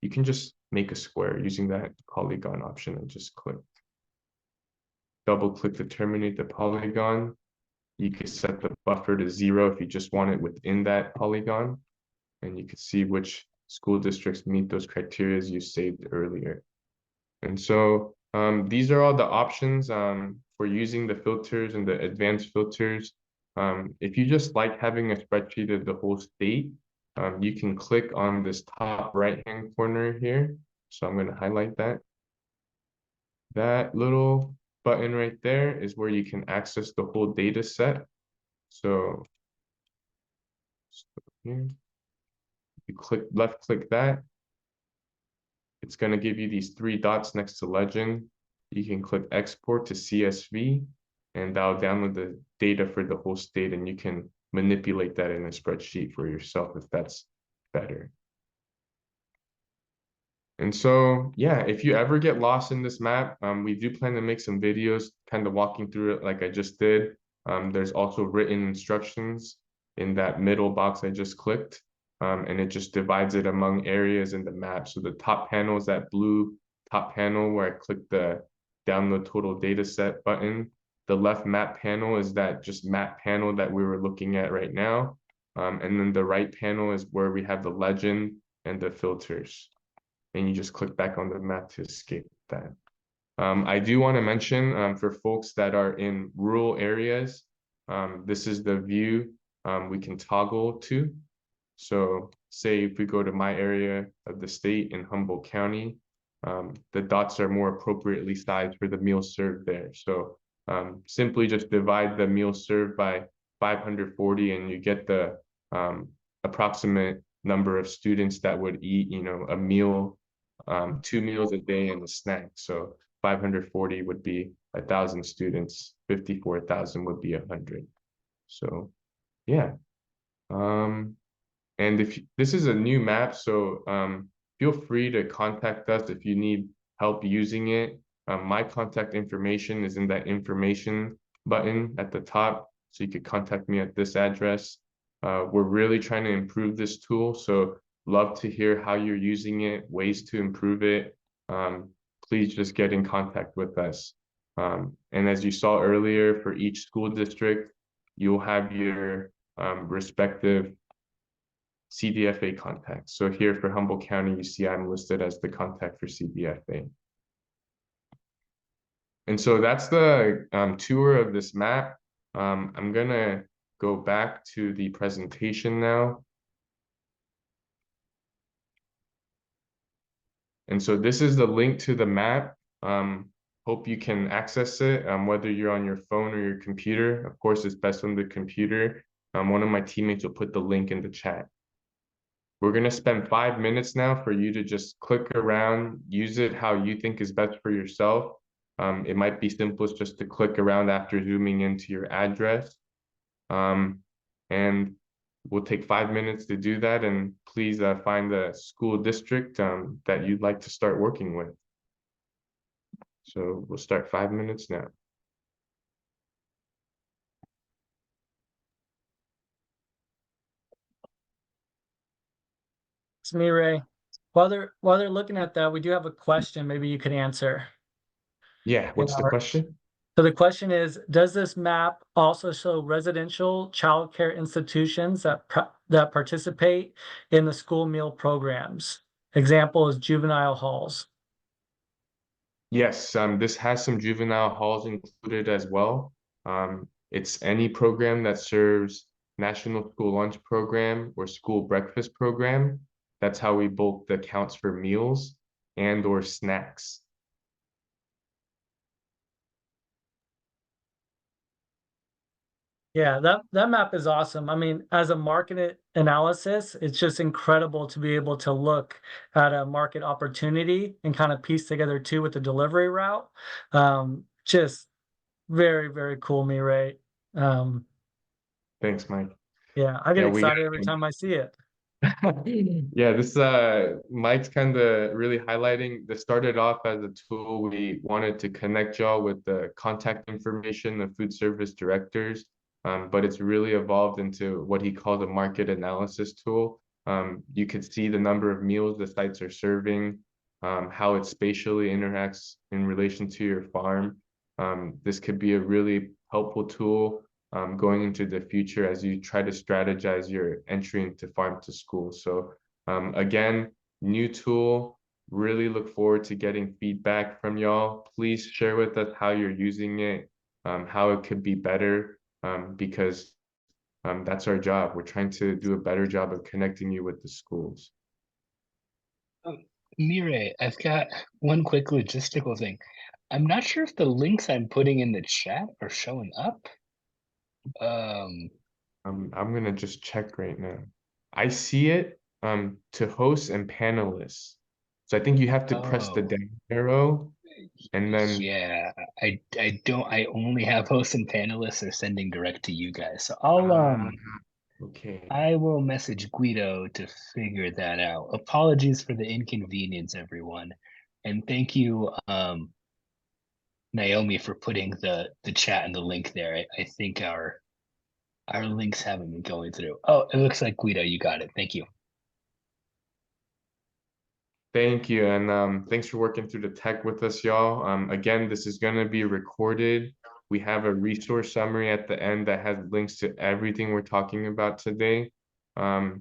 you can just make a square using that polygon option I just clicked. Double click to terminate the polygon. You could set the buffer to 0 if you just want it within that polygon. And you can see which school districts meet those criteria you saved earlier. And so these are all the options for using the filters and the advanced filters. If you just like having a spreadsheet of the whole state, you can click on this top right-hand corner here. So I'm going to highlight that. That little button right there is where you can access the whole data set. So here, you left click that. It's going to give you these 3 dots next to legend. You can click export to CSV and that'll download the data for the whole state and you can manipulate that in a spreadsheet for yourself if that's better. And so, yeah, if you ever get lost in this map, we do plan to make some videos kind of walking through it like I just did. There's also written instructions in that middle box I just clicked, and it just divides it among areas in the map. So the top panel is that blue top panel where I click the download total data set button. The left map panel is that just map panel that we were looking at right now. And then the right panel is where we have the legend and the filters. And you just click back on the map to escape that. I do want to mention for folks that are in rural areas, this is the view we can toggle to. So say if we go to my area of the state in Humboldt County, the dots are more appropriately sized for the meal served there. So simply just divide the meal served by 540 and you get the approximate number of students that would eat, a meal, 2 meals a day and a snack. So 540 would be 1,000 students, 54,000 would be 100. So yeah. And if this is a new map, so feel free to contact us if you need help using it. My contact information is in that information button at the top, so you could contact me at this address. We're really trying to improve this tool, so love to hear how you're using it, ways to improve it. Please just get in contact with us. And as you saw earlier, for each school district, you'll have your respective CDFA contact. So here for Humboldt County, you see I'm listed as the contact for CDFA. And so that's the tour of this map. I'm gonna go back to the presentation now. And so this is the link to the map. Hope you can access it, whether you're on your phone or your computer. Of course, it's best on the computer. One of my teammates will put the link in the chat. We're going to spend 5 minutes now for you to just click around, use it how you think is best for yourself. It might be simplest just to click around after zooming into your address. And we'll take 5 minutes to do that, and please find the school district that you'd like to start working with. So we'll start 5 minutes now. It's me, Ray. While they're looking at that, we do have a question maybe you could answer. Yeah, what's the question? So the question is, does this map also show residential childcare institutions that participate in the school meal programs? Example is juvenile halls. Yes, this has some juvenile halls included as well. It's any program that serves National School Lunch Program or School Breakfast Program. That's how we bulk the counts for meals and or snacks. Yeah, that map is awesome. I mean, as a market analysis, it's just incredible to be able to look at a market opportunity and kind of piece together too with the delivery route. Just very, very cool, me, Ray. Thanks, Mike. Yeah, I get Yeah, we got excited every time I see it. yeah, this Mike's kind of really highlighting. This started off as a tool. We wanted to connect y'all with the contact information of food service directors, but it's really evolved into what he calls a market analysis tool. You could see the number of meals the sites are serving, how it spatially interacts in relation to your farm. This could be a really helpful tool going into the future as you try to strategize your entry into farm to school. So again, new tool, really look forward to getting feedback from y'all. Please share with us how you're using it, how it could be better, because that's our job. We're trying to do a better job of connecting you with the schools. Mire, I've got one quick logistical thing. I'm not sure if the links I'm putting in the chat are showing up. I'm gonna just check right now. I see it to hosts and panelists. So I think you have to press the Oh, down arrow and then yeah, I only have hosts and panelists are sending direct to you guys. So okay. I will message Guido to figure that out. Apologies for the inconvenience, everyone. And thank you, Naomi, for putting the chat and the link there. I think our links haven't been going through. Oh, it looks like Guido, you got it. Thank you. Thank you, and thanks for working through the tech with us, y'all. Again, this is gonna be recorded. We have a resource summary at the end that has links to everything we're talking about today.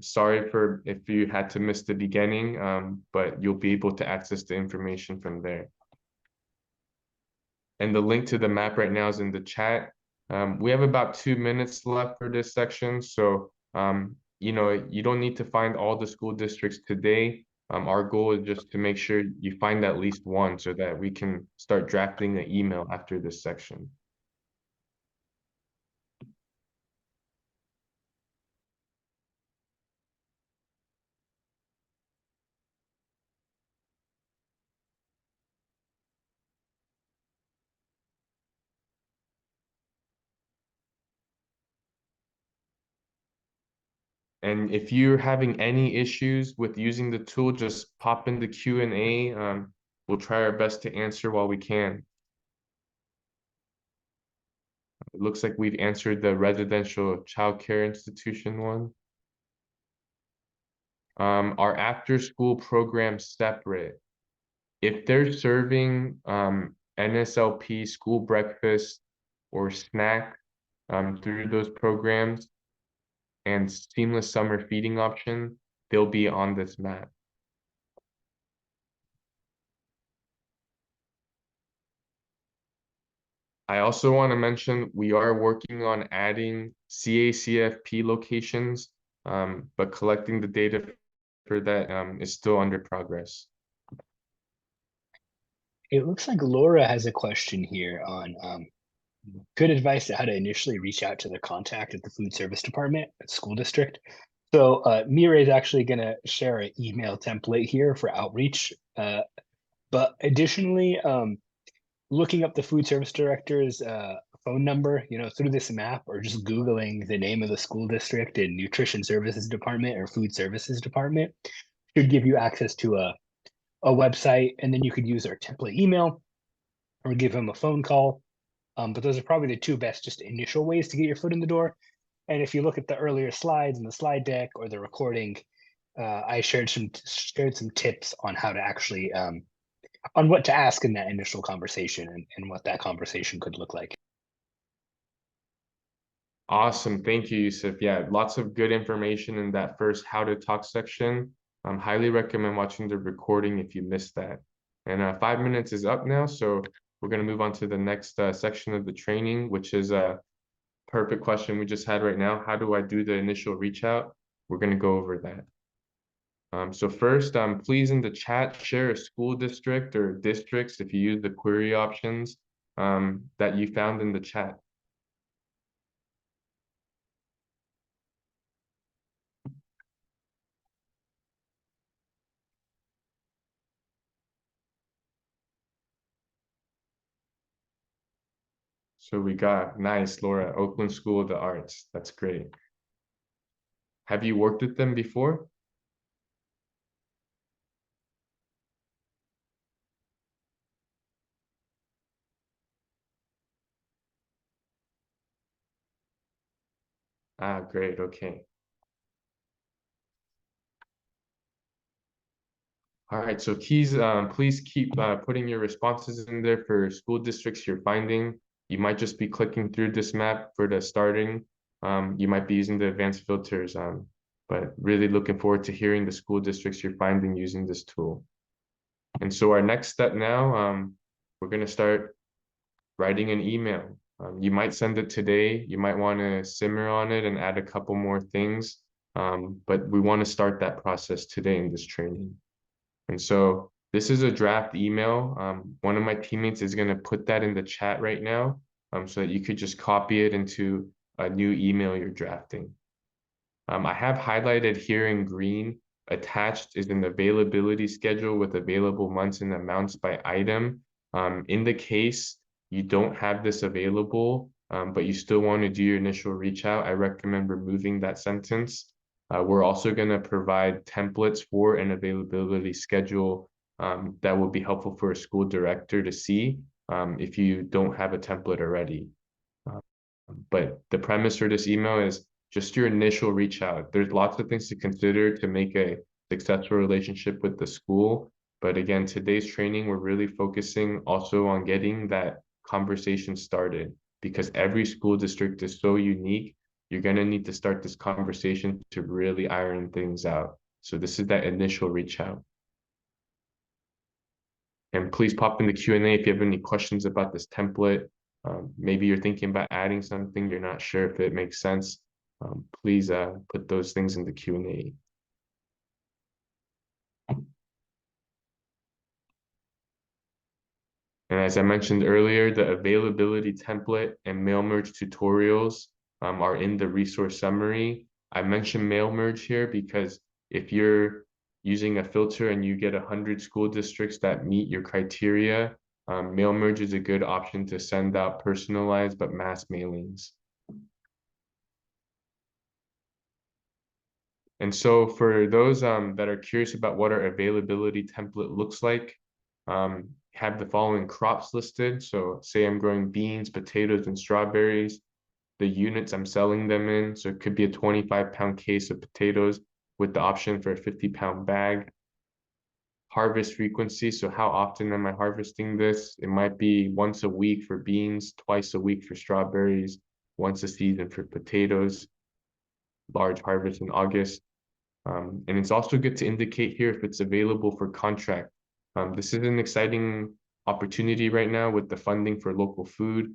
Sorry for if you had to miss the beginning, but you'll be able to access the information from there. And the link to the map right now is in the chat. We have about 2 minutes left for this section, so you know, you don't need to find all the school districts today. Our goal is just to make sure you find at least one so that we can start drafting an email after this section. And if you're having any issues with using the tool, just pop in the Q&A. We'll try our best to answer while we can. It looks like we've answered the residential childcare institution one. Are after school programs separate? If they're serving NSLP school breakfast or snack through those programs and seamless summer feeding option, they'll be on this map. I also want to mention we are working on adding CACFP locations, but collecting the data for that is still under progress. It looks like Laura has a question here on good advice on how to initially reach out to the contact at the food service department at school district. So Mira is actually going to share an email template here for outreach. But additionally, looking up the food service director's phone number, through this map, or just Googling the name of the school district and nutrition services department or food services department should give you access to a website, and then you could use our template email or give them a phone call. But those are probably the two best just initial ways to get your foot in the door. And if you look at the earlier slides in the slide deck or the recording, I shared some tips on how to actually on what to ask in that initial conversation and what that conversation could look like. Awesome. Thank you, Yusuf. Yeah, lots of good information in that first how to talk section. Highly recommend watching the recording if you missed that. And 5 minutes is up now, so we're going to move on to the next section of the training, which is a perfect question we just had right now. How do I do the initial reach out? We're going to go over that. So first, please in the chat, share a school district or districts if you use the query options that you found in the chat. So we got, nice, Laura, Oakland School of the Arts. That's great. Have you worked with them before? Ah, great, okay. All right, so please keep putting your responses in there for school districts you're finding. You might just be clicking through this map for the starting. You might be using the advanced filters, but really looking forward to hearing the school districts you're finding using this tool. And so our next step now, we're going to start writing an email. You might send it today. You might want to simmer on it and add a couple more things. But we want to start that process today in this training. And so this is a draft email. One of my teammates is going to put that in the chat right now, so that you could just copy it into a new email you're drafting. I have highlighted here in green, attached is an availability schedule with available months and amounts by item. In the case you don't have this available, but you still want to do your initial reach out, I recommend removing that sentence. We're also going to provide templates for an availability schedule that will be helpful for a school director to see if you don't have a template already. But the premise for this email is just your initial reach out. There's lots of things to consider to make a successful relationship with the school. But again, today's training, we're really focusing also on getting that conversation started, because every school district is so unique. You're going to need to start this conversation to really iron things out. So this is that initial reach out. And please pop in the Q&A if you have any questions about this template. Maybe you're thinking about adding something, you're not sure if it makes sense. Please put those things in the Q&A. And as I mentioned earlier, the availability template and mail merge tutorials are in the resource summary. I mentioned mail merge here because if you're using a filter and you get 100 school districts that meet your criteria, mail merge is a good option to send out personalized but mass mailings. And so for those that are curious about what our availability template looks like, have the following crops listed. So say I'm growing beans, potatoes, and strawberries, the units I'm selling them in. So it could be a 25-pound case of potatoes with the option for a 50-pound bag. Harvest frequency, so how often am I harvesting this? It might be once a week for beans, twice a week for strawberries, once a season for potatoes, large harvest in August. And it's also good to indicate here if it's available for contract. This is an exciting opportunity right now with the funding for local food.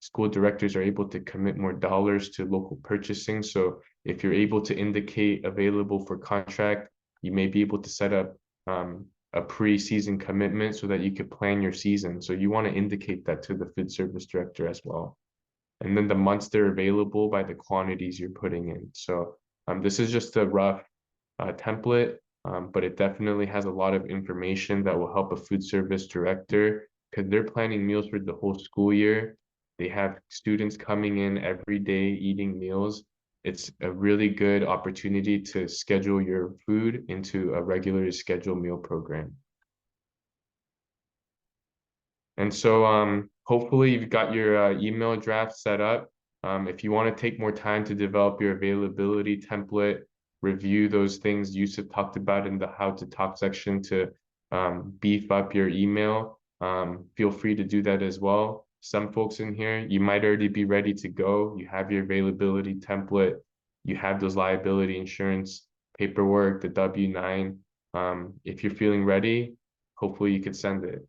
School directors are able to commit more dollars to local purchasing. So if you're able to indicate available for contract, you may be able to set up a pre-season commitment so that you could plan your season. So you want to indicate that to the food service director as well. And then the months they're available by the quantities you're putting in. So this is just a rough template, but it definitely has a lot of information that will help a food service director because they're planning meals for the whole school year. They have students coming in every day eating meals. It's a really good opportunity to schedule your food into a regularly scheduled meal program. And so hopefully you've got your email draft set up. If you want to take more time to develop your availability template, review those things Yusuf talked about in the how to talk section to beef up your email, feel free to do that as well. Some folks in here, you might already be ready to go. You have your availability template. You have those liability insurance paperwork, the W-9. If you're feeling ready, hopefully you could send it.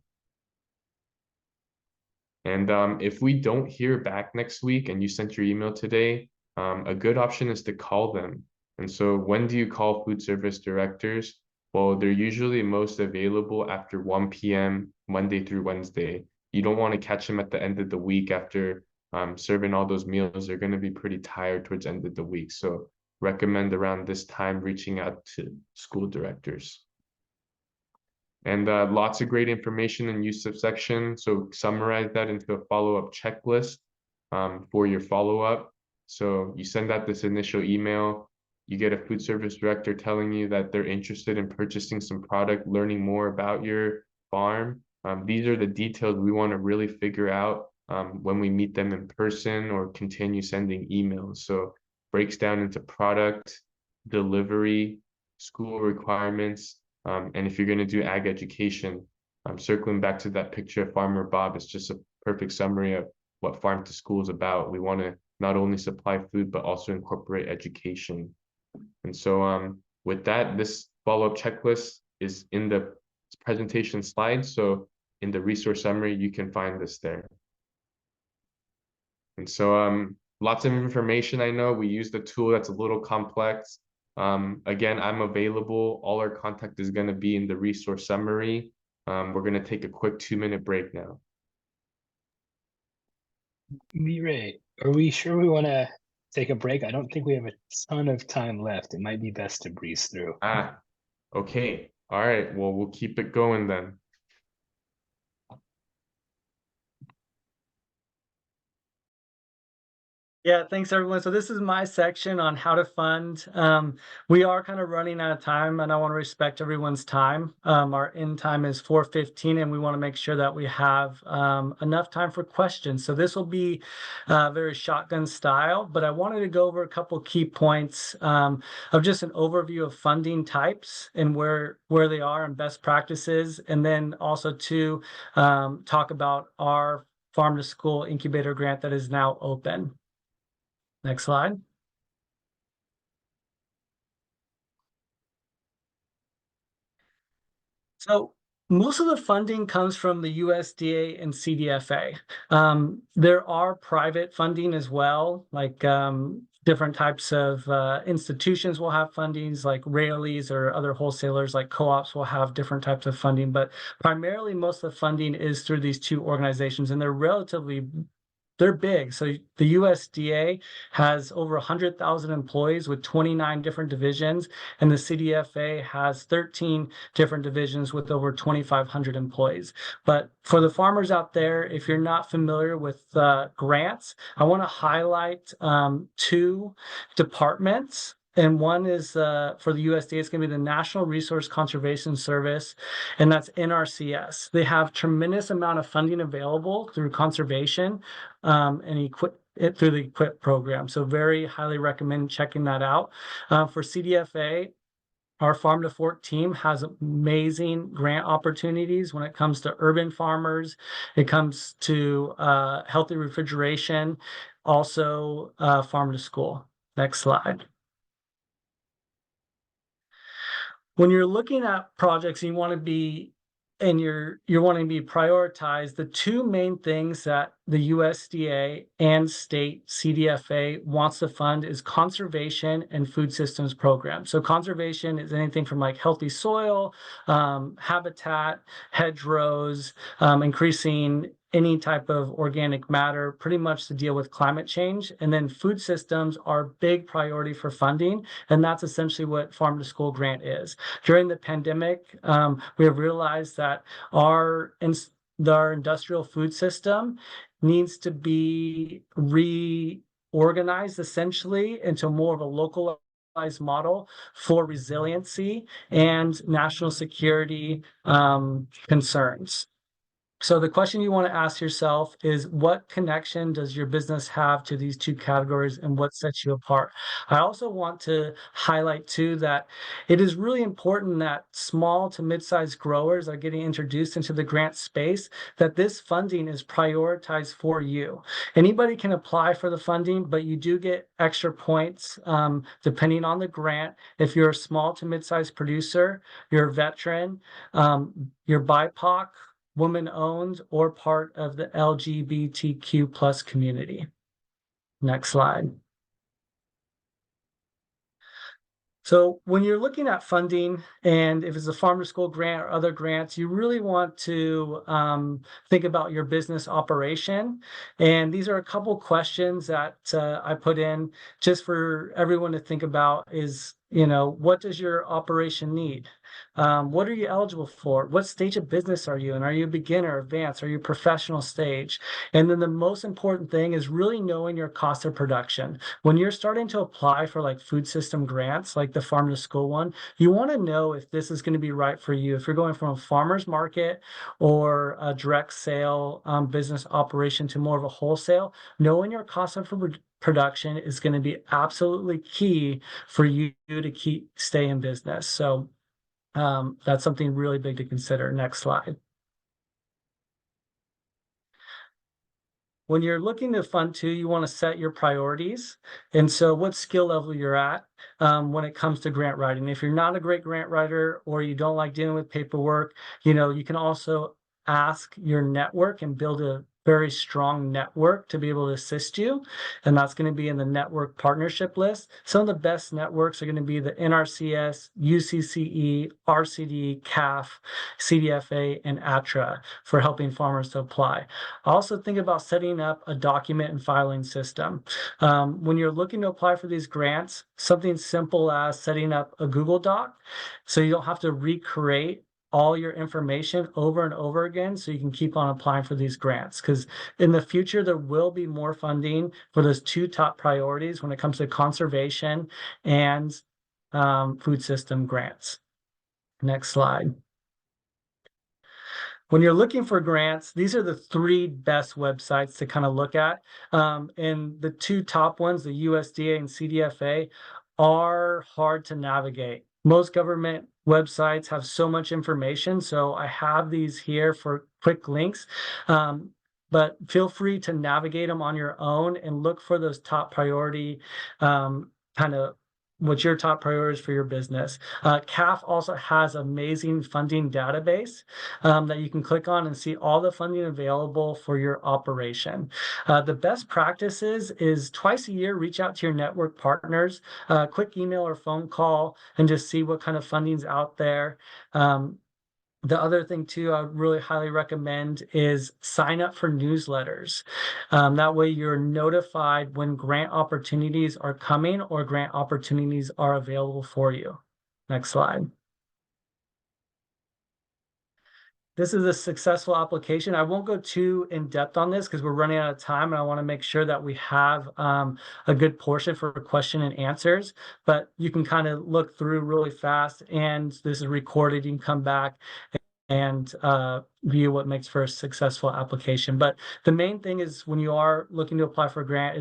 And if we don't hear back next week and you sent your email today, a good option is to call them. And so when do you call food service directors? Well, they're usually most available after 1 p.m. Monday through Wednesday. You don't want to catch them at the end of the week after serving all those meals. They're going to be pretty tired towards the end of the week. So recommend around this time reaching out to school directors. And lots of great information in Yusuf section. So summarize that into a follow-up checklist for your follow-up. So you send out this initial email, you get a food service director telling you that they're interested in purchasing some product, learning more about your farm. These are the details we want to really figure out when we meet them in person or continue sending emails. So breaks down into product, delivery, school requirements, and if you're going to do ag education, circling back to that picture of Farmer Bob, it's just a perfect summary of what farm to school is about. We want to not only supply food, but also incorporate education. And so with that, this follow-up checklist is in the presentation slides. So in the resource summary, you can find this there. And so lots of information. I know we use the tool that's a little complex. Again, I'm available. All our contact is going to be in the resource summary. We're going to take a quick 2-minute break now. Great. Are we sure we want to take a break? I don't think we have a ton of time left. It might be best to breeze through. Okay. All right. Well, we'll keep it going then. Yeah, thanks everyone. So this is my section on how to fund. We are kind of running out of time and I want to respect everyone's time. Our end time is 4:15 and we want to make sure that we have enough time for questions. So this will be very shotgun style, but I wanted to go over a couple key points of just an overview of funding types and where they are and best practices. And then also to talk about our Farm to School incubator grant that is now open. Next slide. So most of the funding comes from the USDA and CDFA. There are private funding as well, like different types of institutions will have fundings, like Raley's or other wholesalers like co-ops will have different types of funding, but primarily most of the funding is through these two organizations, and they're big. So the USDA has over 100,000 employees with 29 different divisions, and the CDFA has 13 different divisions with over 2,500 employees. But for the farmers out there, if you're not familiar with grants, I want to highlight two departments. And one is for the USDA, it's going to be the National Resource Conservation Service, and that's NRCS. They have tremendous amount of funding available through conservation and through the EQUIP program. So very highly recommend checking that out. For CDFA, our Farm to Fork team has amazing grant opportunities when it comes to urban farmers. It comes to healthy refrigeration, also Farm to School. Next slide. When you're looking at projects, you want to be and you're wanting to be prioritized, the two main things that the USDA and state CDFA wants to fund is conservation and food systems programs. So conservation is anything from like healthy soil, habitat, hedgerows, increasing any type of organic matter, pretty much to deal with climate change. And then food systems are big priority for funding. And that's essentially what Farm to School grant is. During the pandemic, we have realized that our industrial food system needs to be reorganized essentially into more of a localized model for resiliency and national security concerns. So the question you want to ask yourself is, what connection does your business have to these two categories and what sets you apart? I also want to highlight too that it is really important that small to mid-sized growers are getting introduced into the grant space, that this funding is prioritized for you. Anybody can apply for the funding, but you do get extra points depending on the grant. If you're a small to mid-sized producer, you're a veteran, you're BIPOC, woman-owned, or part of the LGBTQ plus community. Next slide. So when you're looking at funding, and if it's a farm to school grant or other grants, you really want to think about your business operation. And these are a couple questions that I put in just for everyone to think about is, what does your operation need? What are you eligible for? What stage of business are you in? Are you a beginner, advanced? Are you professional stage? And then the most important thing is really knowing your cost of production. When you're starting to apply for like food system grants, like the farm to school one, you want to know if this is going to be right for you. If you're going from a farmer's market or a direct sale business operation to more of a wholesale, knowing your cost of production is going to be absolutely key for you to stay in business. So that's something really big to consider. Next slide. When you're looking to fund too, you want to set your priorities. And so what skill level you're at when it comes to grant writing. If you're not a great grant writer or you don't like dealing with paperwork, you can also ask your network and build a very strong network to be able to assist you. And that's going to be in the network partnership list. Some of the best networks are going to be the NRCS, UCCE, RCD, CAF, CDFA, and ATRA for helping farmers to apply. Also think about setting up a document and filing system. When you're looking to apply for these grants, something simple as setting up a Google Doc so you don't have to recreate all your information over and over again so you can keep on applying for these grants. Because in the future, there will be more funding for those two top priorities when it comes to conservation and food system grants. Next slide. When you're looking for grants, these are the three best websites to kind of look at. And the two top ones, the USDA and CDFA, are hard to navigate. Most government websites have so much information, so I have these here for quick links. But feel free to navigate them on your own and look for those top priority kind of what's your top priorities for your business. CAF also has amazing funding database that you can click on and see all the funding available for your operation. The best practices is twice a year, reach out to your network partners, quick email or phone call, and just see what kind of funding's out there. The other thing too, I would really highly recommend is sign up for newsletters. That way you're notified when grant opportunities are coming or grant opportunities are available for you. Next slide. This is a successful application. I won't go too in depth on this because we're running out of time and I want to make sure that we have a good portion for question and answers, but you can kind of look through really fast and this is recorded. You can come back and view what makes for a successful application. But the main thing is when you are looking to apply for a grant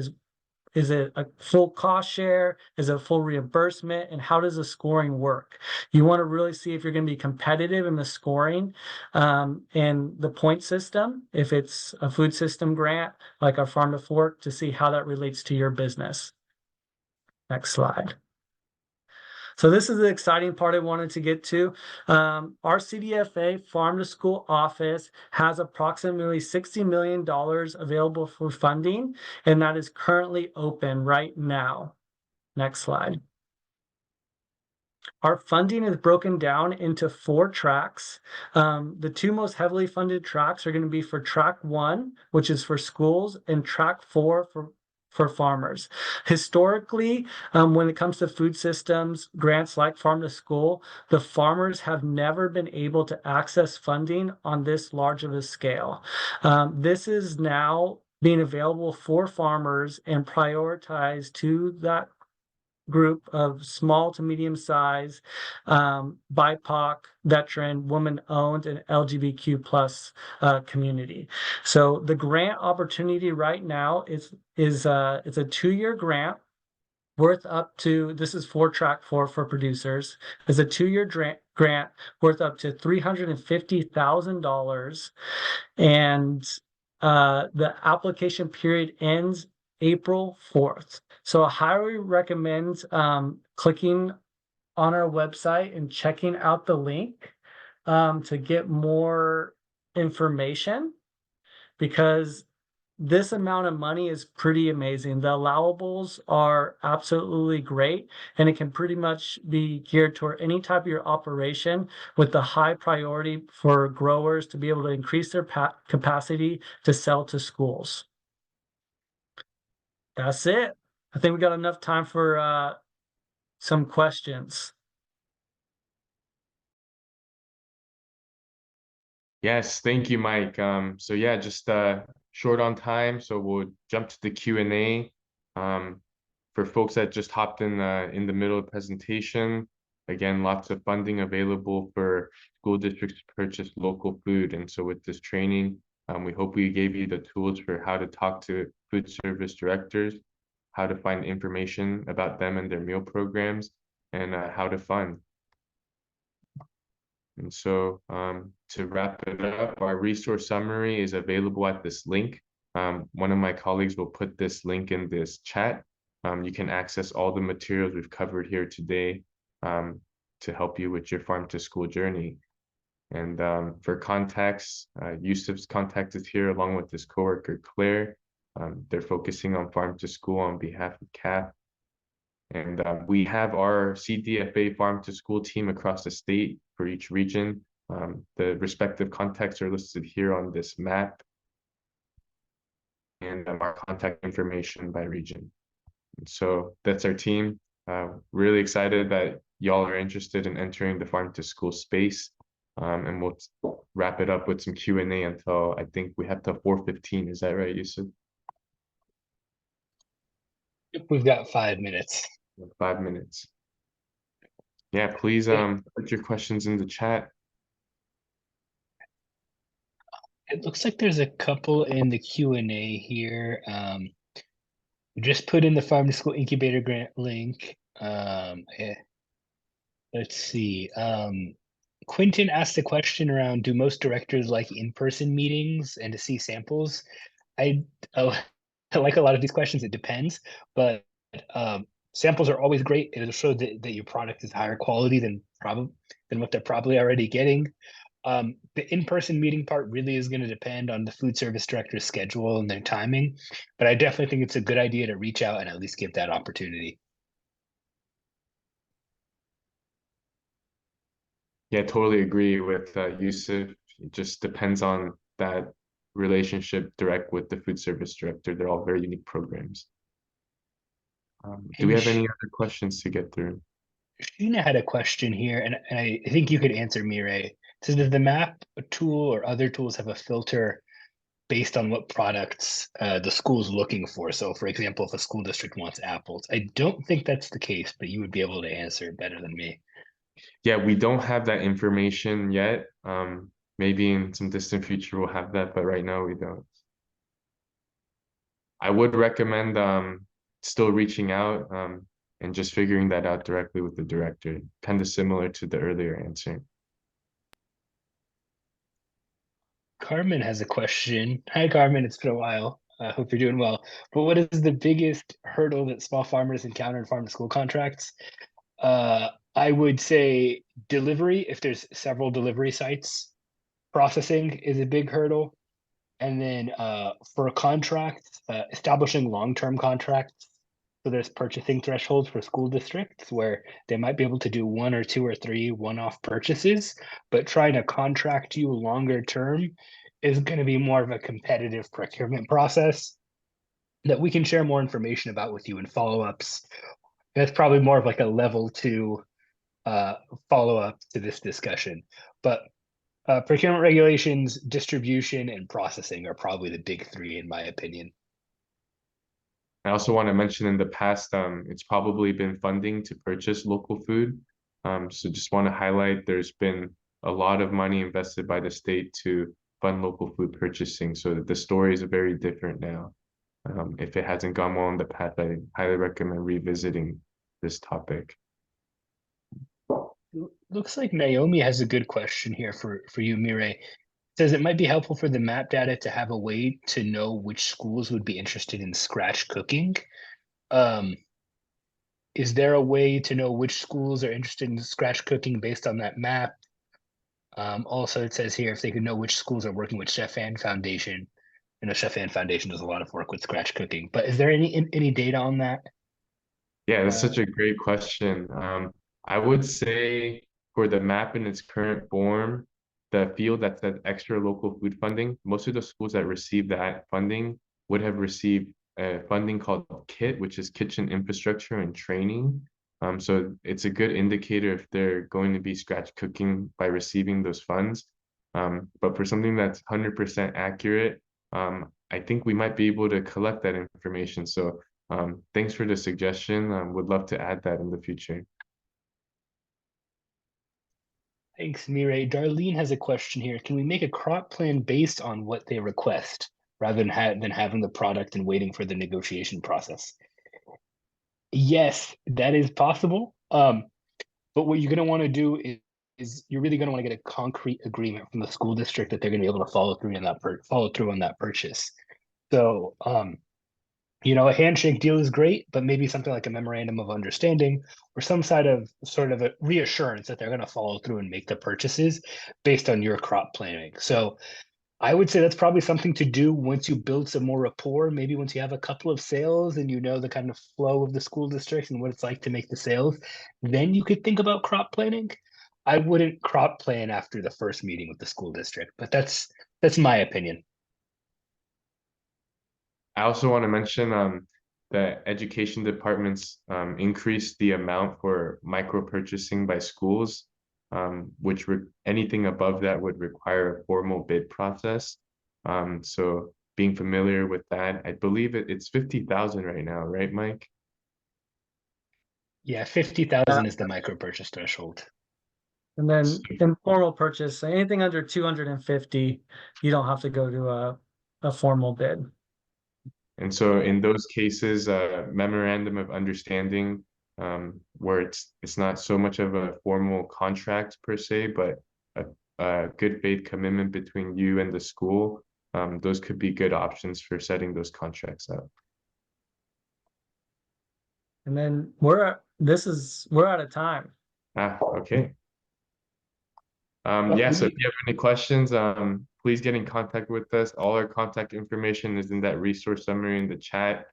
is it a full cost share? Is it a full reimbursement? And how does the scoring work? You want to really see if you're going to be competitive in the scoring and the point system, if it's a food system grant, like our Farm to Fork, to see how that relates to your business. Next slide. So this is the exciting part I wanted to get to. Our CDFA Farm to School office has approximately $60 million available for funding, and that is currently open right now. Next slide. Our funding is broken down into 4 tracks. The 2 most heavily funded tracks are going to be for track 1, which is for schools, and track 4 for for farmers. Historically, when it comes to food systems, grants like Farm to School, the farmers have never been able to access funding on this large of a scale. This is now being available for farmers and prioritized to that group of small to medium size, BIPOC, veteran, woman-owned, and LGBTQ plus community. So the grant opportunity right now is it's a 2-year grant worth up to, this is for track 4 for producers, is a 2-year grant worth up to $350,000, and the application period ends April 4th. So I highly recommend clicking on our website and checking out the link to get more information, because this amount of money is pretty amazing. The allowables are absolutely great, and it can pretty much be geared toward any type of your operation, with the high priority for growers to be able to increase their capacity to sell to schools. That's it. I think we got enough time for some questions. Yes, thank you, Mike. So yeah, just short on time, so we'll jump to the Q&A. For folks that just hopped in the middle of the presentation, again, lots of funding available for school districts to purchase local food. And so with this training, we hope we gave you the tools for how to talk to food service directors, how to find information about them and their meal programs, and how to fund. And so to wrap it up, our resource summary is available at this link. One of my colleagues will put this link in this chat. You can access all the materials we've covered here today to help you with your farm to school journey. And for contacts, Yusuf's contact is here along with his coworker, Claire. They're focusing on farm to school on behalf of CAF. And we have our CDFA farm to school team across the state for each region. The respective contacts are listed here on this map, and our contact information by region. And so that's our team. Really excited that y'all are interested in entering the farm to school space. And we'll wrap it up with some Q&A until I think we have to 4:15. Is that right, Yusuf? We've got 5 minutes. 5 minutes. Yeah, please put your questions in the chat. It looks like there's a couple in the Q&A here. Just put in the Farm to School Incubator Grant link. Let's see. Quentin asked a question around, do most directors like in-person meetings and to see samples? I like a lot of these questions, it depends, but samples are always great. It'll show that your product is higher quality than what they're probably already getting. The in-person meeting part really is going to depend on the food service director's schedule and their timing, but I definitely think it's a good idea to reach out and at least give that opportunity. Yeah, totally agree with Yusuf. It just depends on that relationship direct with the food service director. They're all very unique programs. Do we have any other questions to get through? Sheena had a question here, and I think you could answer, Mireille. It says, does the map tool or other tools have a filter based on what products the school's looking for? So, for example, if a school district wants apples, I don't think that's the case, but you would be able to answer better than me. Yeah, we don't have that information yet. Maybe in some distant future we'll have that, but right now we don't. I would recommend still reaching out and just figuring that out directly with the director, kind of similar to the earlier answer. Carmen has a question. Hi, Carmen. It's been a while. I hope you're doing well. But what is the biggest hurdle that small farmers encounter in farm to school contracts? I would say delivery, if there's several delivery sites. Processing is a big hurdle. And then for contracts, establishing long-term contracts. So there's purchasing thresholds for school districts where they might be able to do 1 or 2 or 3 one-off purchases, but trying to contract you longer term is going to be more of a competitive procurement process. that we can share more information about with you in follow-ups. That's probably more of like a level 2 follow-up to this discussion. But procurement regulations, distribution, and processing are probably the big 3 in my opinion. I also want to mention in the past, it's probably been funding to purchase local food. So just want to highlight there's been a lot of money invested by the state to fund local food purchasing. So the story is very different now. If it hasn't gone well in the past, I highly recommend revisiting this topic. Looks like Naomi has a good question here for you, Mireille. Says it might be helpful for the map data to have a way to know which schools would be interested in scratch cooking. Is there a way to know which schools are interested in scratch cooking based on that map? Also, it says here if they could know which schools are working with Chef Ann Foundation. I know Chef Ann Foundation does a lot of work with scratch cooking, but is there any data on that? Yeah, that's such a great question. I would say for the map in its current form, the field that says extra local food funding, most of the schools that receive that funding would have received funding called KIT, which is Kitchen Infrastructure and Training. So it's a good indicator if they're going to be scratch cooking by receiving those funds. But for something that's 100% accurate, I think we might be able to collect that information. So thanks for the suggestion. Would love to add that in the future. Thanks, Mireille. Darlene has a question here. Can we make a crop plan based on what they request rather than having the product and waiting for the negotiation process? Yes, that is possible. But what you're going to want to do is you're really going to want to get a concrete agreement from the school district that they're going to be able to follow through on that purchase. So, a handshake deal is great, but maybe something like a memorandum of understanding or some sort of a reassurance that they're going to follow through and make the purchases based on your crop planning. So I would say that's probably something to do once you build some more rapport, maybe once you have a couple of sales and you know the kind of flow of the school district and what it's like to make the sales, then you could think about crop planning. I wouldn't crop plan after the first meeting with the school district, but that's my opinion. I also want to mention the education departments increased the amount for micro purchasing by schools, which anything above that would require a formal bid process. So being familiar with that, I believe it's 50,000 right now, right, Mike? Yeah, 50,000 is the micro purchase threshold. And then informal purchase, anything under 250, you don't have to go to a formal bid. And so in those cases, memorandum of understanding, where it's not so much of a formal contract per se, but a good faith commitment between you and the school, those could be good options for setting those contracts up. And then we're out of time. Okay. Yeah, so if you have any questions, please get in contact with us. All our contact information is in that resource summary in the chat.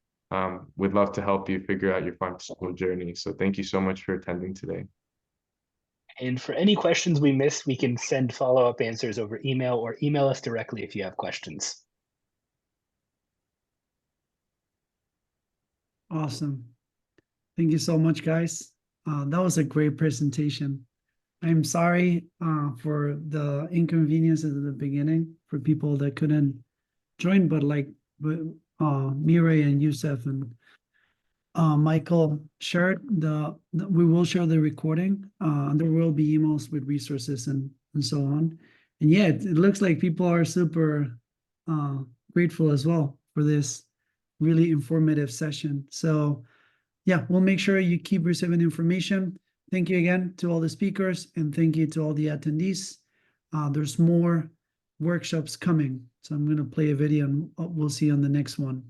We'd love to help you figure out your farm to school journey. So thank you so much for attending today. And for any questions we missed, we can send follow-up answers over email or email us directly if you have questions. Awesome. Thank you so much, guys. That was a great presentation. I'm sorry for the inconvenience at the beginning for people that couldn't join, but Mireille and Yusuf and Michael shared we will share the recording. And there will be emails with resources and so on. And yeah, it looks like people are super grateful as well for this really informative session. So yeah, we'll make sure you keep receiving information. Thank you again to all the speakers and thank you to all the attendees. There's more workshops coming. So I'm going to play a video and we'll see you on the next one.